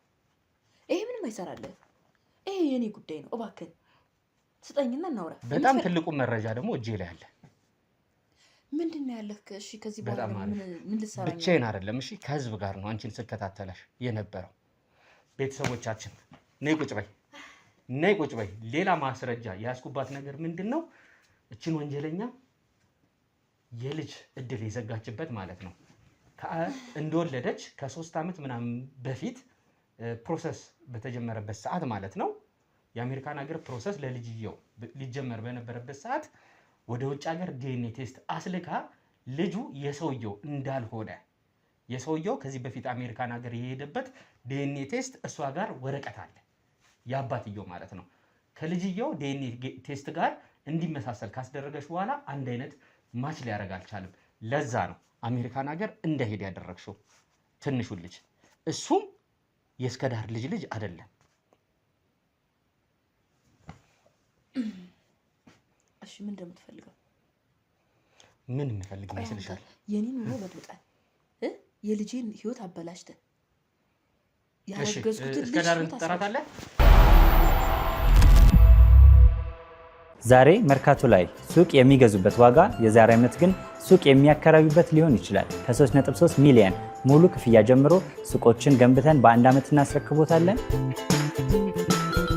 ይሄ ምንም አይሰራልህ። ይሄ የኔ ጉዳይ ነው። እባክህ ስጠኝና እናውራ። በጣም ትልቁ መረጃ ደግሞ እጄ ላይ አለ። ምንድነው ያለህ? እሺ ከዚህ በኋላ ምን ልትሰራ? ብቻዬን አይደለም እሺ፣ ከህዝብ ጋር ነው አንቺን ስከታተለሽ የነበረው። ቤተሰቦቻችን ነይ ቁጭ በይ። ሌላ ማስረጃ ያስኩባት ነገር ምንድነው? እችን ወንጀለኛ የልጅ እድል የዘጋችበት ማለት ነው። እንደወለደች ከ3 ዓመት ምናምን በፊት ፕሮሰስ በተጀመረበት ሰዓት ማለት ነው። የአሜሪካን ሀገር ፕሮሰስ ለልጅየው ሊጀመር በነበረበት ሰዓት ወደ ውጭ ሀገር ዲኤንኤ ቴስት አስልካ ልጁ የሰውየው እንዳልሆነ የሰውየው ከዚህ በፊት አሜሪካን ሀገር የሄደበት ዲኤንኤ ቴስት እሷ ጋር ወረቀት አለ፣ የአባትየው ማለት ነው። ከልጅየው ዲኤንኤ ቴስት ጋር እንዲመሳሰል ካስደረገች በኋላ አንድ አይነት ማች ሊያደርግ አልቻለም። ለዛ ነው አሜሪካን ሀገር እንደሄድ ያደረግሽው ትንሹን ልጅ። እሱም የእስከዳር ልጅ አይደለም። እሺ ምን እንደምትፈልገው? ምን የምፈልግ ይመስልሻል? የኔን ኑሮ በጥብጣል የልጄን ህይወት አበላሽተህ ያረገዝኩት ልጅ እስከዳርን ትጠራታለህ። ዛሬ መርካቶ ላይ ሱቅ የሚገዙበት ዋጋ የዛሬ ዓመት ግን ሱቅ የሚያከራዩበት ሊሆን ይችላል። ከ3.3 ሚሊዮን ሙሉ ክፍያ ጀምሮ ሱቆችን ገንብተን በ1 ዓመት እናስረክቦታለን።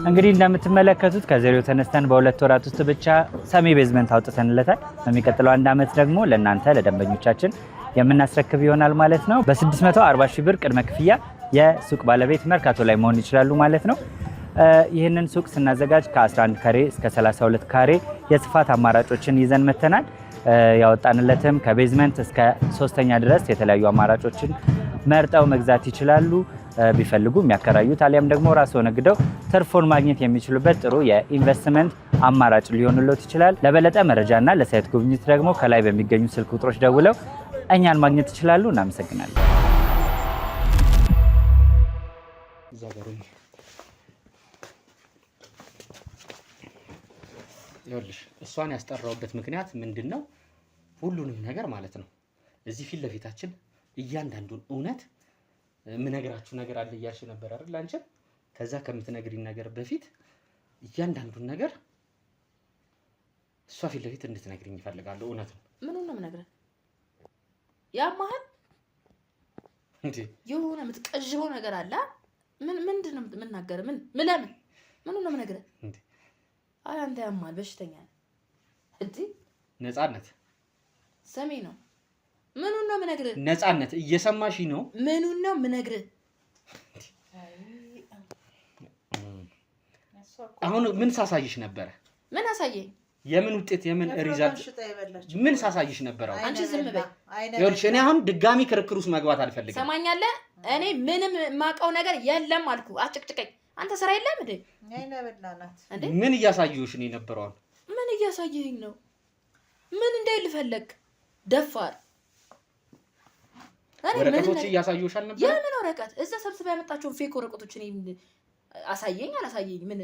እንግዲህ እንደምትመለከቱት ከዜሮ ተነስተን በ2 ወራት ውስጥ ብቻ ሰሚ ቤዝመንት አውጥተንለታል። በሚቀጥለው 1 ዓመት ደግሞ ለእናንተ ለደንበኞቻችን የምናስረክብ ይሆናል ማለት ነው። በ640 ሺህ ብር ቅድመ ክፍያ የሱቅ ባለቤት መርካቶ ላይ መሆን ይችላሉ ማለት ነው። ይህንን ሱቅ ስናዘጋጅ ከ11 ካሬ እስከ 32 ካሬ የስፋት አማራጮችን ይዘን መተናል። ያወጣንለትም ከቤዝመንት እስከ 3ኛ ድረስ የተለያዩ አማራጮችን መርጠው መግዛት ይችላሉ። ቢፈልጉ የሚያከራዩት አሊያም ደግሞ ራስዎ ነግደው ትርፎን ማግኘት የሚችሉበት ጥሩ የኢንቨስትመንት አማራጭ ሊሆንልዎት ይችላል። ለበለጠ መረጃና ለሳይት ጉብኝት ደግሞ ከላይ በሚገኙ ስልክ ቁጥሮች ደውለው እኛን ማግኘት ይችላሉ። እናመሰግናለን። ይኸውልሽ እሷን ያስጠራውበት ምክንያት ምንድነው? ሁሉንም ነገር ማለት ነው እዚህ ፊት ለፊታችን እያንዳንዱን እውነት ምነግራችሁ ነገር አለ እያልሽ ነበር አይደል? አንቺ ከዛ ከምትነግሪኝ ነገር በፊት እያንዳንዱን ነገር እሷ ፊት ለፊት እንድትነግሪኝ እፈልጋለሁ። እውነት ነው። ምኑን ነው የምነግርህ? ያማህል እንዴ የሆነ የምትቀዥበው ነገር አለ። ምንድን ነው የምናገርህ? ለምን ምኑን ነው የምነግርህ? እንዴ አይ አንተ ያማህል በሽተኛ ነህ እንዴ። ነፃነት ሰሚ ነው። ምኑን ነው የምነግርህ? ነፃነት እየሰማሽ ነው? ምኑን ነው የምነግርህ? አሁን ምን ሳሳይሽ ነበረ? ምን አሳየኝ? የምን ውጤት የምን ሪዛልት ምን ሳሳይሽ ነበር? አንቺ ዝም በይ። ይኸውልሽ እኔ አሁን ድጋሚ ክርክር ውስጥ መግባት አልፈልግም። ሰማኛለህ? እኔ ምንም የማውቀው ነገር የለም አልኩ። አጭቅጭቀኝ። አንተ ስራ የለም እንዴ? አይነበላናት ምን እያሳየሁሽ ነው የነበረው? ምን እያሳየኝ ነው? ምን እንዳይል ፈለግ ደፋር። ወረቀቶች እያሳየሁሽ አልነበረ? የምን ወረቀት? እዛ ሰብስባ ያመጣቸውን ፌክ ወረቀቶች እኔ አሳየኝ አላሳየኝ ምን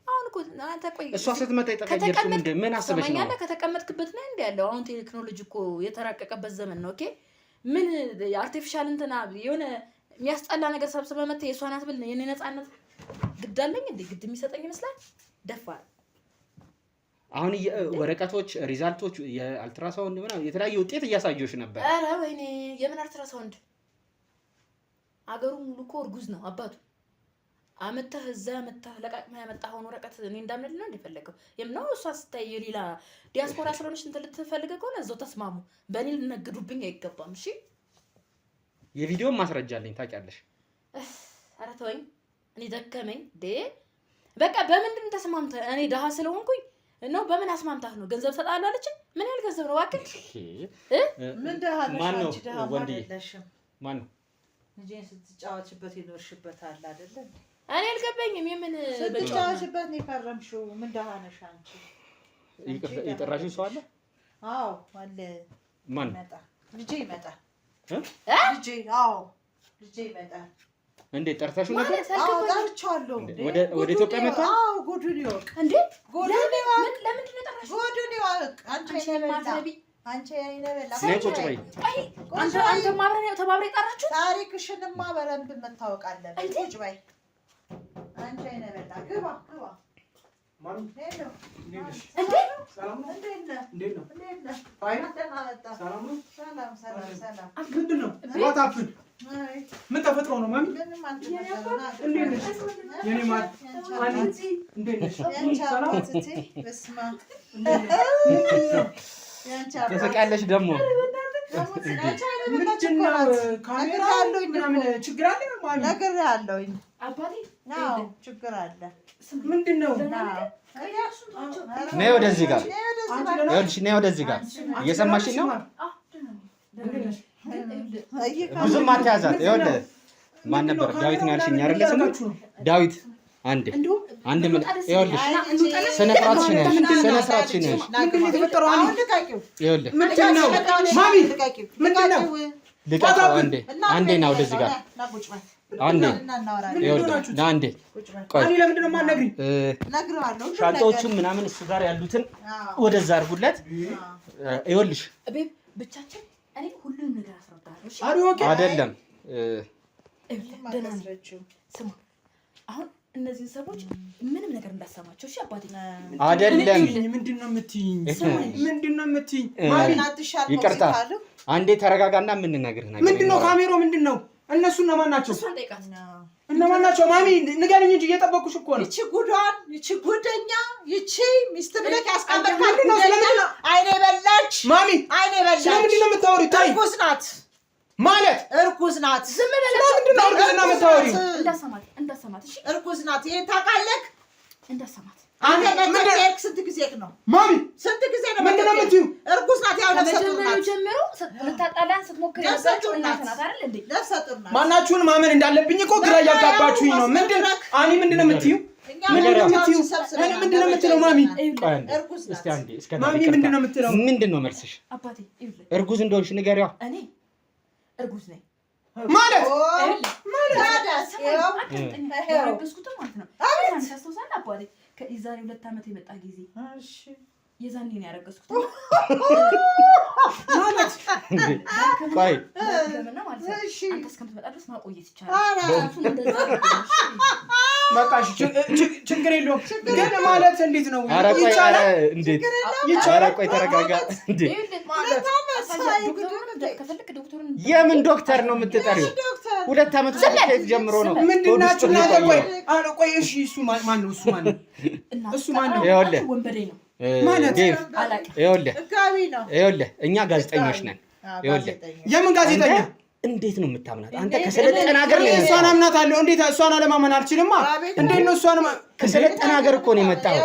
አሁን እኮ አንተ ቆይ እሷ ስትመጣ የተቀየርሽ ምን አስበሽ ነው? ሰማኛለህ? ከተቀመጥክበት ነው እንዴ ያለው? አሁን ቴክኖሎጂ እኮ የተራቀቀበት ዘመን ነው። ኦኬ ምን አርቲፊሻል እንትና የሆነ የሚያስጠላ ነገር ሰብስበህ መተህ የእሷ ናት ብል የኔ ነፃነት ግድ አለኝ እንዴ? ግድ የሚሰጠኝ ይመስላል? ደፋር። አሁን ወረቀቶች ሪዛልቶች የአልትራሳውንድ ምናምን የተለያየ ውጤት እያሳየሁሽ ነበር። ኧረ ወይኔ የምን አልትራሳውንድ? አገሩ ሙሉ እኮ እርጉዝ ነው አባቱ። አመጣህ እዛ አመጣህ ለቃቅማ ያመጣኸውን ወረቀት እኔ እንዳምንልህ ነው እንደፈለገው የምነው። እሷ ስታይ የሌላ ዲያስፖራ ስለሆነች እንትን ልትፈልገ ከሆነ እዛው ተስማሙ። በእኔ ልነግዱብኝ አይገባም። እሺ የቪዲዮ ማስረጃ አለኝ ታውቂያለሽ። ኧረ ተወኝ፣ እኔ ደከመኝ። በቃ በምንድን ተስማምተህ? እኔ ደሃ ስለሆንኩኝ ነው። በምን አስማምታህ ነው? ገንዘብ ሰጣለሁ አለችኝ። ምን ያህል ገንዘብ ነው እባክህ? ምን ደሃ ነሽ አንቺ? ደሃ ማን ነው? ልጄን ስትጫወችበት ይኖርሽበት አለ አይደለ? እኔ አልገባኝም። የምን ስትጫወችበት ነው የፈረምሽው? ምን ደሃ ነሽ አንቺ? የጠራሽው ሰው አለ? አዎ አለ። ማን ይመጣል? ልጄ ይመጣል። ልጄ አዎ ልጄ ይመጣል። እንዴ ጠርታሽው ነበር? አዎ ጠርቻለሁ። ወደ ኢትዮጵያ መጣ? አዎ ጎዱን ይወቅ እንዴ? ጎዱን ይወቅ። ለምንድን ነው የጠራሽው? ጎዱን ይወቅ። አንቺ አይነበላ ነይ ቁጭ በይ። አንተ ማብረን ተባብረ ጠራችሁ? ታሪክሽንማ በደንብ መታወቅ አለበት። ቁጭ በይ። አንቺ አይነበላ ግባ ግባ። ማን ሄሎ እንዴ? ሰላም ነው? እንዴት ነህ? እንዴት ነው? እንዴት ነህ? አይ ደህና መጣ። ሰላም ነው? ሰላም ሰላም ሰላም። ምንድን ነው? ዋታፍን ምን ተፈጥሮ ነው ማሚ? ምንም አልተፈጠረም። እንዴት ነሽ? የኔ ማር ማን እንዴት ነሽ? ሰላም በስማ ተሰቃለሽ ደግሞ ምንድነው? ካሜራ ምናምን ችግር አለ ማሚ? ነገር ያለውኝ አባቴ ነው ችግር አለ። ምንድነው? ነይ ወደዚህ ጋር ይኸውልሽ፣ ነይ ወደዚህ ጋር እየሰማሽኝ ነው? ብዙም አትያዛት። ይኸውልህ ማን ነበር? ዳዊት ነው ያልሽኝ አይደለ? ስሙ ዳዊት። አንድ ምን ይኸውልሽ፣ ስነ ስርዓትሽን ነሽ፣ ስነ ስርዓትሽን ነሽ። ምንድነው የተፈጠረው? አሁን ልቀቂው። ይኸውልህ ምንድነው? ማሚ ምንድነው? ልቀቂው። አንዴ ና ወደዚህ ጋር አንዴ። ይኸውልህ ና አንዴ። ቆይ አኒ ለምንድን ነው የማትነግሪኝ? እነግርሃለሁ። ሻንጣዎቹን ምናምን እሱ ጋር ያሉትን ወደዛ አድርጉለት። ይኸውልሽ ብቻችን እኔ ሁሉንም ነገር አስረዳለሁ። እሺ አይደለም ስማ፣ አሁን እነዚህን ሰዎች ምንም ነገር እንዳሰማቸው እሺ አባቴ። አይደለም ምንድነው የምትይኝ? ምንድነው የምትይኝ? ይቅርታ አንዴ ተረጋጋና የምንነግርህ ነገር ምንድነው? ካሜራው ምንድነው? እነሱ እነማን ናቸው? እሷን ጠይቃት። እነማን ናቸው? ማሚ ንገሪኝ እንጂ እየጠበኩሽ እኮ ነው። ይቺ ጉዷን፣ ይቺ ጉደኛ፣ ይቺ ሚስት ብለህ ያስቀመጥካት አይኔ በላች። ማሚ አይኔ በላች። ስለምንድን ነው የምታወሪው? ታይ እርጉዝ ናት ማለት እርጉዝ ናት። ዝም ብለህ ስለምንድን ነው እርጉዝ ነው የምታወሪው? እንዳሰማት እሺ፣ እርጉዝ ናት። ይሄን ታውቃለህ? እንዳሰማት አንተ ለተከክ ስንት ጊዜ ነው? ማሚ ስንት ጊዜ ነው? ምንድን ነው የምትይው? እርጉዝ ናት። ያው ነፍሰ ጡር ናት። ጀምሮ ልታጣላን ስትሞክር ያሳችሁ እናት ናት አይደል እንዴ? ነፍሰ ጡር ናት። ማናችሁን ማመን እንዳለብኝ እኮ ግራ እያጋባችሁኝ ነው። ምንድን አኒ ምንድን ነው የምትይው? ምንድን ነው የምትይው? ምንድን ነው የምትለው? ማሚ እርጉዝ ናት። እስቲ አንዴ እስከ ማሚ ምንድን ነው የምትለው? ምንድን ነው መልስሽ? አባቴ ይኸውልህ፣ እርጉዝ እንደሆንሽ ንገሪዋ። እኔ እርጉዝ ነኝ ማለት ታዲያስ ያረገዝኩት ማለት ነው። ታስታውሳለህ አባቴ? የዛሬ 2 ዓመት የመጣ ጊዜ እሺ የዛኔ ነው ያረገዝኩት ማለት ቆይ ገመና ማለት ነው አንተ እስከምትመጣ ድረስ ማቆየት ይቻላል በቃ ችግር የለውም ግን ማለት እንዴት ነው ይቻላል እንዴት ይቻላል ቆይ ተረጋጋ እንዴ የምን ዶክተር ነው የምትጠሪው 2 አመት ከየት ጀምሮ ነው ምንድናችሁ እናንተ ቆይ እሺ እሱ ማን ነው ወንበዴ ነው ማለት ይኸውልህ እኛ ጋዜጠኞች ነን ይኸውልህ የምን ጋዜጠኛ እንዴት ነው የምታምናት አንተ ከሰለጠነ ሀገር ነው እሷን አምናታለሁ እንዴት እሷን አለማመን አልችልም እንዴት ነው እሷን ከሰለጠነ ሀገር እኮ ነው የመጣው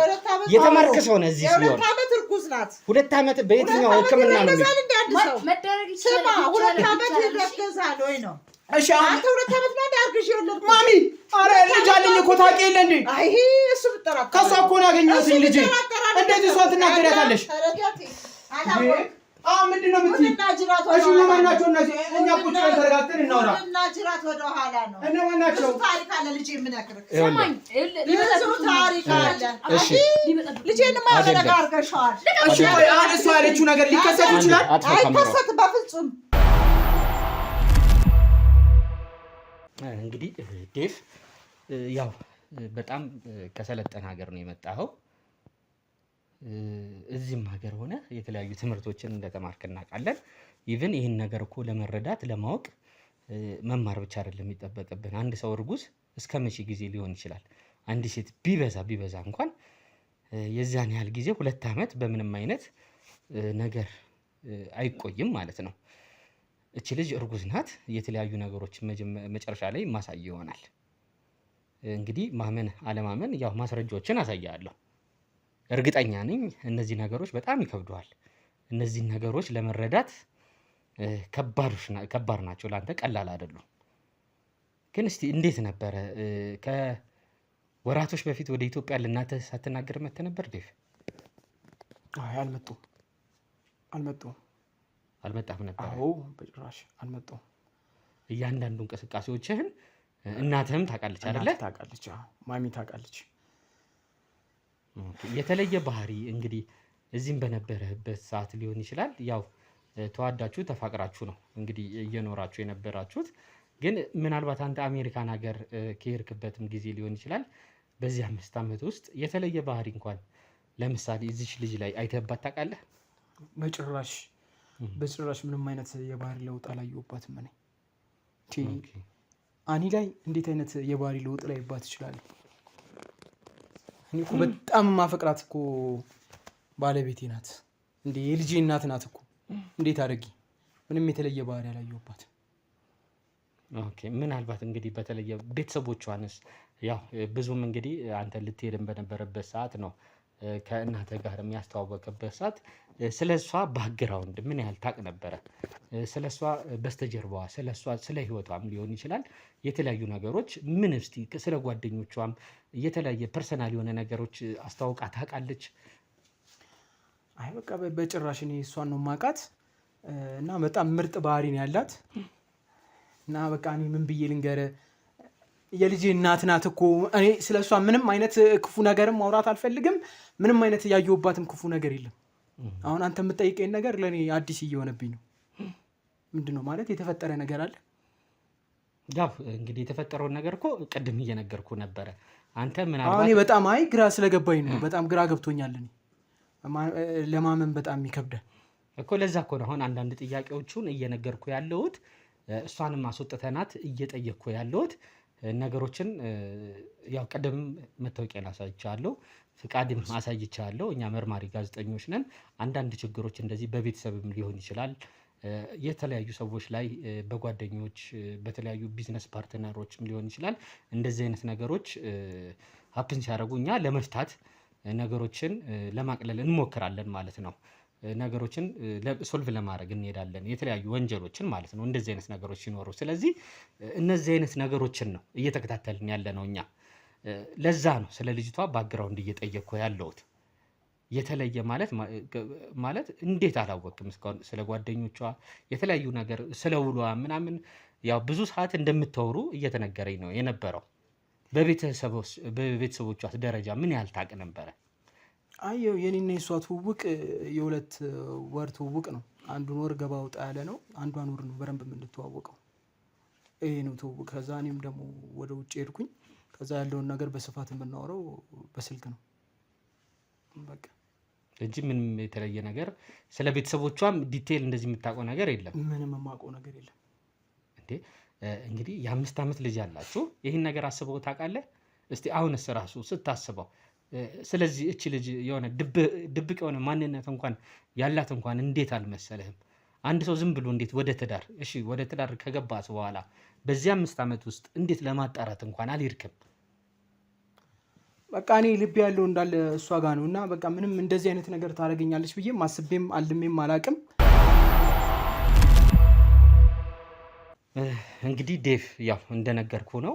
የተማርከ ሰው ነው እዚህ ሲሆን 2 አመት በየትኛው ህክምና ነው መደረግ ይችላል 2 አመት ይረገዛል ወይ ነው እሺ አንተ 2 አመት ነው አርግሽ ይወለድ ማሚ አረ ልጅ አለኝ እኮ ታውቂ የለ እንዴ አይ እሱ ብትጠራጣ ከሷ እኮ ነው ያገኘሁት ልጅ እንዴት እሷን ትናገሪያታለሽ ምንድነው የምትይው እሺ ማናቸው እነዚህ እኛ ቁጭ ብለን ተረጋግተን እናወራ እና ጅራት ወደ ኋላ ነው እና ማናቸው ታሪክ አለ ልጅ የምነግርህ ሰማኝ ብዙ ታሪክ አለ እሺ ልጄን ማረጋ አርገሻል እሺ ቆይ እሷ ያለችው ነገር ሊከሰት ይችላል አይከሰትም በፍጹም እንግዲህ ዴፍ ያው በጣም ከሰለጠነ ሀገር ነው የመጣው እዚህም ሀገር ሆነ የተለያዩ ትምህርቶችን እንደተማርክ እናውቃለን ኢቭን ይሄን ነገር እኮ ለመረዳት ለማወቅ መማር ብቻ አይደለም የሚጠበቅብን አንድ ሰው እርጉዝ እስከመቼ ጊዜ ሊሆን ይችላል አንድ ሴት ቢበዛ እንኳን የዛን ያህል ጊዜ 2 አመት በምንም አይነት ነገር አይቆይም ማለት ነው እቺ ልጅ እርጉዝ ናት የተለያዩ ነገሮች መጨረሻ ላይ ማሳይ ይሆናል እንግዲህ ማመን አለማመን ያው ማስረጃዎችን አሳያለሁ እርግጠኛ ነኝ እነዚህ ነገሮች በጣም ይከብዱሃል እነዚህ ነገሮች ለመረዳት ከባድ ናቸው ላንተ ቀላል አይደሉም ግን እስቲ እንዴት ነበር ከወራቶች በፊት ወደ ኢትዮጵያ ለእናንተ ሳትናገር መተ ነበር ዴፍ አይ አልመጣም ነበር አዎ በጭራሽ አልመጣም እያንዳንዱ እንቅስቃሴዎችህን እናትህም ታውቃለች አይደለ ታውቃለች ማሚ ታውቃለች የተለየ ባህሪ እንግዲህ እዚህም በነበረበት ሰዓት ሊሆን ይችላል ያው ተዋዳችሁ ተፋቅራችሁ ነው እንግዲህ እየኖራችሁ የነበራችሁት ግን ምናልባት አንተ አሜሪካን ሀገር ከሄድክበትም ጊዜ ሊሆን ይችላል በዚህ 5 አመት ውስጥ የተለየ ባህሪ እንኳን ለምሳሌ እዚች ልጅ ላይ አይተህባት ታውቃለህ በጭራሽ ምንም አይነት የባህሪ ለውጥ አላየሁባትም አኒ ላይ እንዴት አይነት የባህሪ ለውጥ ላይባት ይችላል እኔ እኮ በጣም ማፈቅራት እኮ ባለቤቴ ናት እንዴ የልጄ እናት ናት እኮ እንዴት አድርጊ ምንም የተለየ ባህሪ ያላየሁባት ኦኬ ምናልባት እንግዲህ በተለየ ቤተሰቦቿንስ ያው ብዙም እንግዲህ አንተ ልትሄድም በነበረበት ሰዓት ነው ከእናተ ጋር የሚያስተዋወቅበት ሰዓት ስለሷ ባክግራውንድ ምን ያህል ታውቅ ነበረ ስለሷ በስተጀርባዋ ስለሷ ስለ ህይወቷም ሊሆን ይችላል የተለያዩ ነገሮች ምን እስቲ ስለ ጓደኞቿም የተለያየ ፐርሰናል የሆነ ነገሮች አስተዋውቃ ታውቃለች አይ በቃ በጭራሽ እኔ እሷን ነው ማውቃት እና በጣም ምርጥ ባህሪ ነው ያላት እና በቃ እኔ ምን ብዬ ልንገርህ የልጄ እናት ናት እኮ እኔ ስለሷ ምንም አይነት ክፉ ነገርም ማውራት አልፈልግም ምንም አይነት ያየሁባትም ክፉ ነገር የለም አሁን አንተ የምትጠይቀኝ ነገር ለኔ አዲስ እየሆነብኝ ነው ምንድነው ማለት የተፈጠረ ነገር አለ ያው እንግዲህ የተፈጠረው ነገር እኮ ቅድም እየነገርኩ ነበር አንተ ምናልባት እኔ በጣም ግራ ስለገባኝ ነው በጣም ግራ ገብቶኛል እኔ ለማመን በጣም ይከብዳል እኮ ለዛ እኮ ነው አሁን አንዳንድ ጥያቄዎችን እየነገርኩ ያለሁት እሷንም አስወጥተናት እየጠየቅኩ ያለሁት ነገሮችን ያው ቀደም መታወቂያን አሳይቻለሁ ፍቃድም አሳይቻለሁ እኛ መርማሪ ጋዜጠኞች ነን አንዳንድ ችግሮች እንደዚህ በቤተሰብም ሊሆን ይችላል የተለያዩ ሰዎች ላይ በጓደኞች በተለያዩ ቢዝነስ ፓርትነሮችም ሊሆን ይችላል እንደዚህ አይነት ነገሮች ሀፕን ሲያደርጉ እኛ ለመፍታት ነገሮችን ለማቅለል እንሞክራለን ማለት ነው ነገሮችን ሶልቭ ለማድረግ እንሄዳለን የተለያዩ ወንጀሎችን ማለት ነው እንደዚህ አይነት ነገሮች ሲኖሩ ስለዚህ እነዚህ አይነት ነገሮችን ነው እየተከታተልን ያለ ነው እኛ ለዛ ነው ስለ ልጅቷ ባክግራውንድ እየጠየቅኩ ያለሁት የተለየ ማለት እንዴት አላወቅም እስካሁን ስለ ጓደኞቿ የተለያዩ ነገር ስለ ውሏ ምናምን ያው ብዙ ሰዓት እንደምታወሩ እየተነገረኝ ነው የነበረው በቤተሰቦቿ ደረጃ ምን ያህል ታውቅ ነበረ አየው የኔና የሷ ትውውቅ የሁለት ወር ትውውቅ ነው። አንዱን ወር ገባ ወጣ ያለ ነው። አንዷን ወር ነው በደንብ የምንተዋወቀው። ይሄ ነው ትውውቅ። ከዛ እኔም ደግሞ ወደ ውጭ ሄድኩኝ። ከዛ ያለውን ነገር በስፋት የምናወራው በስልክ ነው በቃ እንጂ ምንም የተለየ ነገር ስለ ቤተሰቦቿም ዲቴል እንደዚህ የምታውቀው ነገር የለም? ምንም የማውቀው ነገር የለም። እንዴ እንግዲህ የ5 ዓመት ልጅ አላችሁ። ይህን ነገር አስበው ታውቃለህ? እስቲ አሁንስ ራሱ ስታስበው ስለዚህ እቺ ልጅ የሆነ ድብቅ የሆነ ማንነት እንኳን ያላት እንኳን እንዴት አልመሰለህም? አንድ ሰው ዝም ብሎ እንዴት ወደ ትዳር እሺ ወደ ትዳር ከገባስ በኋላ በዚህ 5 ዓመት ውስጥ እንዴት ለማጣራት እንኳን አልሄድክም? በቃ እኔ ልብ ያለው እንዳለ እሷ ጋር ነውና በቃ ምንም እንደዚህ አይነት ነገር ታደርገኛለች ብዬ ማስቤም አልሜም አላቅም። እንግዲህ ዴቭ ያው እንደነገርኩ ነው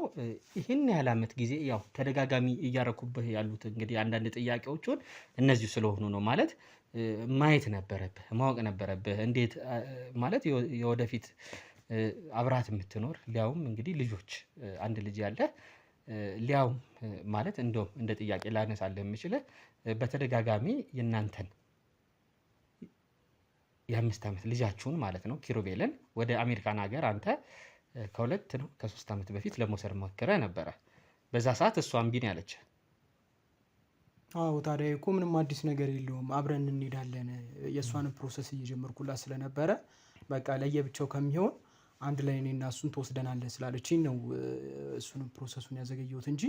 ይሄን ያህል ዓመት ጊዜ ያው ተደጋጋሚ እያረኩብህ ያሉት እንግዲህ አንዳንድ ጥያቄዎችን እነዚህ ስለሆኑ ነው ማለት ማየት ነበረብህ ማወቅ ነበረብህ እንዴት ማለት የወደፊት አብራት የምትኖር ሊያውም እንግዲህ ልጆች አንድ ልጅ ያለ ሊያውም ማለት እንደውም እንደ ጥያቄ ላነሳልህ የምችልህ በተደጋጋሚ የናንተን የ5 ዓመት ልጃችሁን ማለት ነው ኪሩቤልን ወደ አሜሪካን ሀገር አንተ ከ2 ነው ከ3 ዓመት በፊት ለመውሰድ ሞክረህ ነበረ። በዛ ሰዓት እሷ እምቢ ነው ያለች። አዎ ታዲያ እኮ ምንም አዲስ ነገር የለውም። አብረን እንሄዳለን የእሷን ፕሮሰስ እየጀመርኩላት ስለነበረ በቃ ለየብቻው ከሚሆን አንድ ላይ እኔና እሱን ተወስደናለን ስላለችኝ ነው እሱን ፕሮሰሱን ያዘገየሁት እንጂ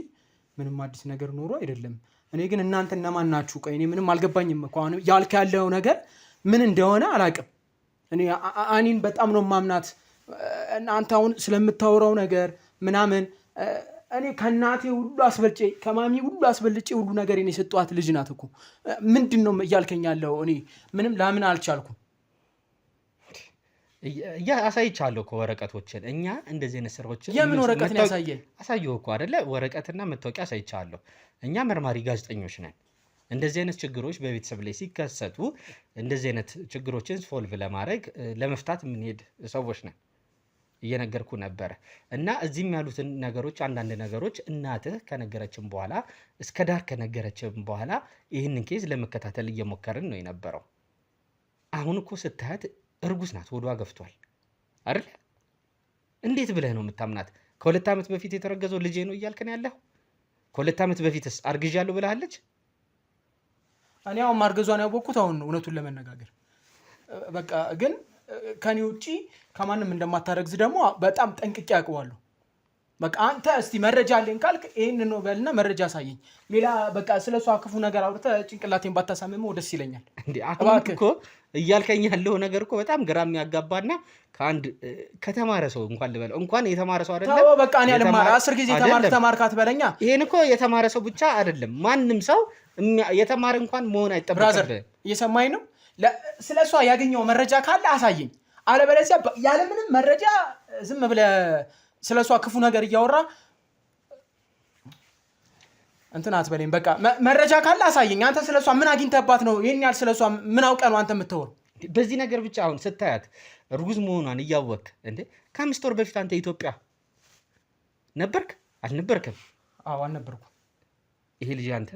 ምንም አዲስ ነገር ኖሮ አይደለም። እኔ ግን እናንተ እነማን ናችሁ? ቆይ እኔ ምንም አልገባኝም እኮ አሁን ያልክ ያለው ነገር ምን እንደሆነ አላውቅም። እኔ አኒን በጣም ነው ማምናት። እናንተ አሁን ስለምታወራው ነገር ምናምን እኔ ከእናቴ ሁሉ አስበልጬ ከማሚ ሁሉ አስበልጬ ሁሉ ነገር እኔ የሰጧት ልጅ ናት እኮ። ምንድን ነው እያልከኝ ያለው? እኔ ምንም ላምን አልቻልኩም። አሳይቻለሁ እኮ ወረቀቶችን። እኛ እንደዚህ አይነት ስራዎችን የምን ወረቀት ነው ያሳየኝ? አሳየሁ እኮ አይደለ? ወረቀትና መታወቂያ አሳይቻለሁ። እኛ መርማሪ ጋዜጠኞች ነን። እንደዚህ አይነት ችግሮች በቤተሰብ ላይ ሲከሰቱ እንደዚህ አይነት ችግሮችን ሶልቭ ለማድረግ ለመፍታት የምንሄድ ሰዎች ነን። እየነገርኩ ነበረ እና እዚህም ያሉትን ነገሮች አንዳንድ ነገሮች እናትህ ከነገረችን በኋላ እስከ ዳር ከነገረችን በኋላ ይህንን ኬዝ ለመከታተል እየሞከርን ነው የነበረው። አሁን እኮ ስታያት እርጉዝ ናት፣ ወዷ ገፍቷል አይደል? እንዴት ብለህ ነው የምታምናት? ከ2 ዓመት በፊት የተረገዘው ልጄ ነው እያልከን ያለው? ከ2 ዓመት በፊትስ አርግዣለሁ ብለሃለች? እኔ አሁን ማርገዟን ያወቅኩት አሁን ነው እውነቱን ለመነጋገር። በቃ ግን ከኔ ውጪ ከማንም እንደማታረግዝ ደግሞ በጣም ጠንቅቄ አውቀዋለሁ። በቃ አንተ እስቲ መረጃ አለኝ ካልክ ይሄን ነው በልና መረጃ አሳየኝ። ሌላ በቃ ስለሷ ክፉ ነገር አውርተህ ጭንቅላቴን ባታሳምመው ደስ ይለኛል። እንዴ አሁን እኮ እያልከኝ ያለው ነገር እኮ በጣም ግራ የሚያጋባና ከአንድ ከተማረ ሰው እንኳን ልበለው እንኳን የተማረ ሰው አይደለም። ታው በቃ እኔ አልማር 10 ጊዜ ተማርካት በለኛ። ይሄን እኮ የተማረ ሰው ብቻ አይደለም ማንም ሰው የተማረ እንኳን መሆን አይጠበቅብህም። እየሰማኝ ነው? ስለሷ ያገኘው መረጃ ካለ አሳየኝ። አለበለዚያ ያለምንም መረጃ ዝም ብለህ ስለሷ ክፉ ነገር እያወራ እንትን አትበለኝ። በቃ መረጃ ካለ አሳየኝ። አንተ ስለሷ ምን አግኝተባት ነው ይሄን ያህል ስለሷ ምን አውቀህ ነው አንተ የምትወራው? በዚህ ነገር ብቻ አሁን ስታያት እርጉዝ መሆኗን እያወቅህ እንዴ ከ5 ወር በፊት አንተ ኢትዮጵያ ነበርክ አልነበርክም? አዎ አልነበርኩም። ይሄ ልጅ አንተ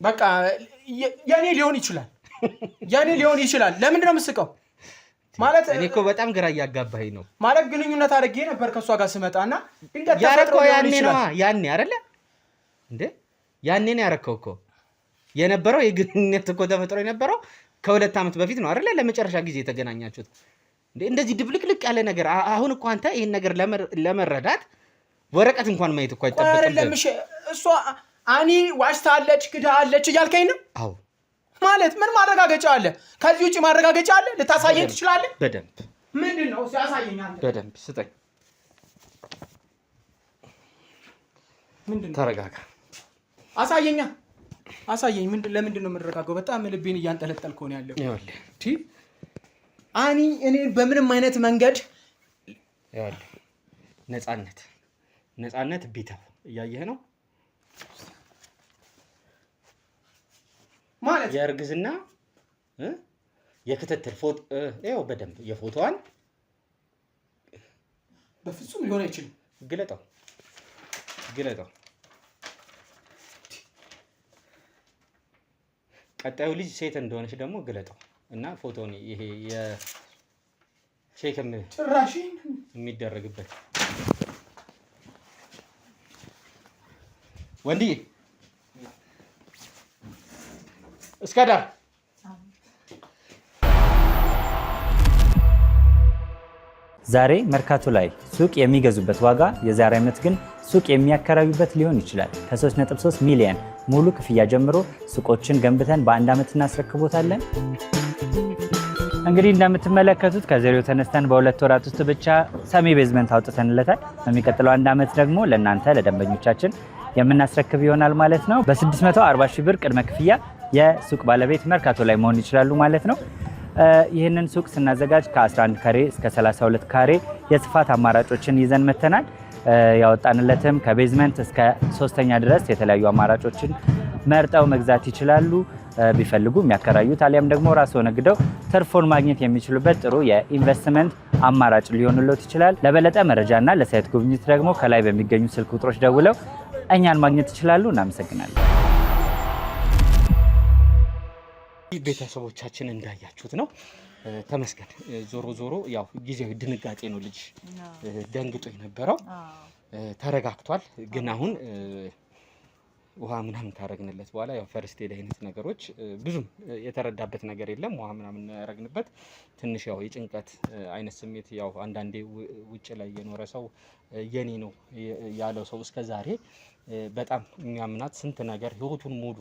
በቃ የኔ ሊሆን ይችላል። ለምንድን ነው የምትስቀው? ማለት እኔ እኮ በጣም ግራ እያጋባኸኝ ነው። ማለት ግንኙነት አድርጌ ነበር ከሷ ጋር ስመጣና ድንገት ተፈጥሮ ያኔ ነው ያኔ አይደለ እንዴ? ያኔ ነው ያረከው እኮ የነበረው የግንኙነት እኮ ተፈጥሮ የነበረው ከ2 ዓመት በፊት ነው አይደለ? ለመጨረሻ ጊዜ የተገናኛችሁት እንዴ? እንደዚህ ድብልቅልቅ ያለ ነገር አሁን እኮ አንተ ይሄን ነገር ለመረዳት ወረቀት እንኳን ማየት እኮ አይጠበቅም። እሷ አኒ ዋሽታለች ክዳለች እያልከኝ ነው? አዎ። ማለት ምን ማረጋገጫ አለ? ከዚህ ውጪ ማረጋገጫ አለ? ልታሳየኝ ትችላለህ? በደንብ። ምንድነው? ሲያሳየኝ አንተ በደንብ ስጠኝ። ምንድነው? ተረጋጋ። አሳየኝ። ለምንድን ነው የምንረጋጋው? በጣም ልቤን እያንጠለጠልከው ነው ያለው። ይኸውልህ አኒ እኔ በምንም አይነት መንገድ ይኸውልህ ነፃነት ቢተው እያየህ ነው ማለት የእርግዝና የክትትል ፎቶ ይኸው በደንብ የፎቶዋን በፍጹም ሊሆን አይችልም። ግለጠው ቀጣዩ ልጅ ሴት እንደሆነች ደግሞ ግለጠው እና ፎቶን ይሄ የሼክም ጭራሽ የሚደረግበት ወንድዬ እስከ ዳር ዛሬ መርካቶ ላይ ሱቅ የሚገዙበት ዋጋ የዛሬ ዓመት ግን ሱቅ የሚያከራዩበት ሊሆን ይችላል። ከ3.3 ሚሊዮን ሙሉ ክፍያ ጀምሮ ሱቆችን ገንብተን በአንድ ዓመት እናስረክቦታለን። እንግዲህ እንደምትመለከቱት ከዜሮ ተነስተን በሁለት ወራት ውስጥ ብቻ ሰሚ ቤዝመንት አውጥተንለታል። በሚቀጥለው አንድ ዓመት ደግሞ ለእናንተ ለደንበኞቻችን የምናስረክብ ይሆናል ማለት ነው። በ640 ሺህ ብር ቅድመ ክፍያ የሱቅ ባለቤት መርካቶ ላይ መሆን ይችላሉ ማለት ነው። ይህንን ሱቅ ስናዘጋጅ ከ11 ካሬ እስከ 32 ካሬ የስፋት አማራጮችን ይዘን መተናል። ያወጣንለትም ከቤዝመንት እስከ 3ኛ ድረስ የተለያዩ አማራጮችን መርጠው መግዛት ይችላሉ። ቢፈልጉ የሚያከራዩት አሊያም ደግሞ ራስዎ ነግደው ትርፎን ማግኘት የሚችሉበት ጥሩ የኢንቨስትመንት አማራጭ ሊሆንልዎት ይችላል። ለበለጠ መረጃና ለሳይት ጉብኝት ደግሞ ከላይ በሚገኙ ስልክ ቁጥሮች ደውለው እኛን ማግኘት ይችላሉ። እናመሰግናለን። ቤተሰቦቻችን እንዳያችሁት ነው። ተመስገን። ዞሮ ዞሮ ያው ጊዜያዊ ድንጋጤ ነው ልጅ ደንግጦ የነበረው ተረጋግቷል። ግን አሁን ውሃ ምናምን ካረግንለት በኋላ ያው ፈርስት ኤድ አይነት ነገሮች ብዙም የተረዳበት ነገር የለም። ውሃ ምናምን ያረግንበት ትንሽ ያው የጭንቀት አይነት ስሜት ያው አንዳንዴ ውጭ ላይ የኖረ ሰው የኔ ነው ያለው ሰው እስከዛሬ በጣም የሚያምናት ስንት ነገር ህይወቱን ሙሉ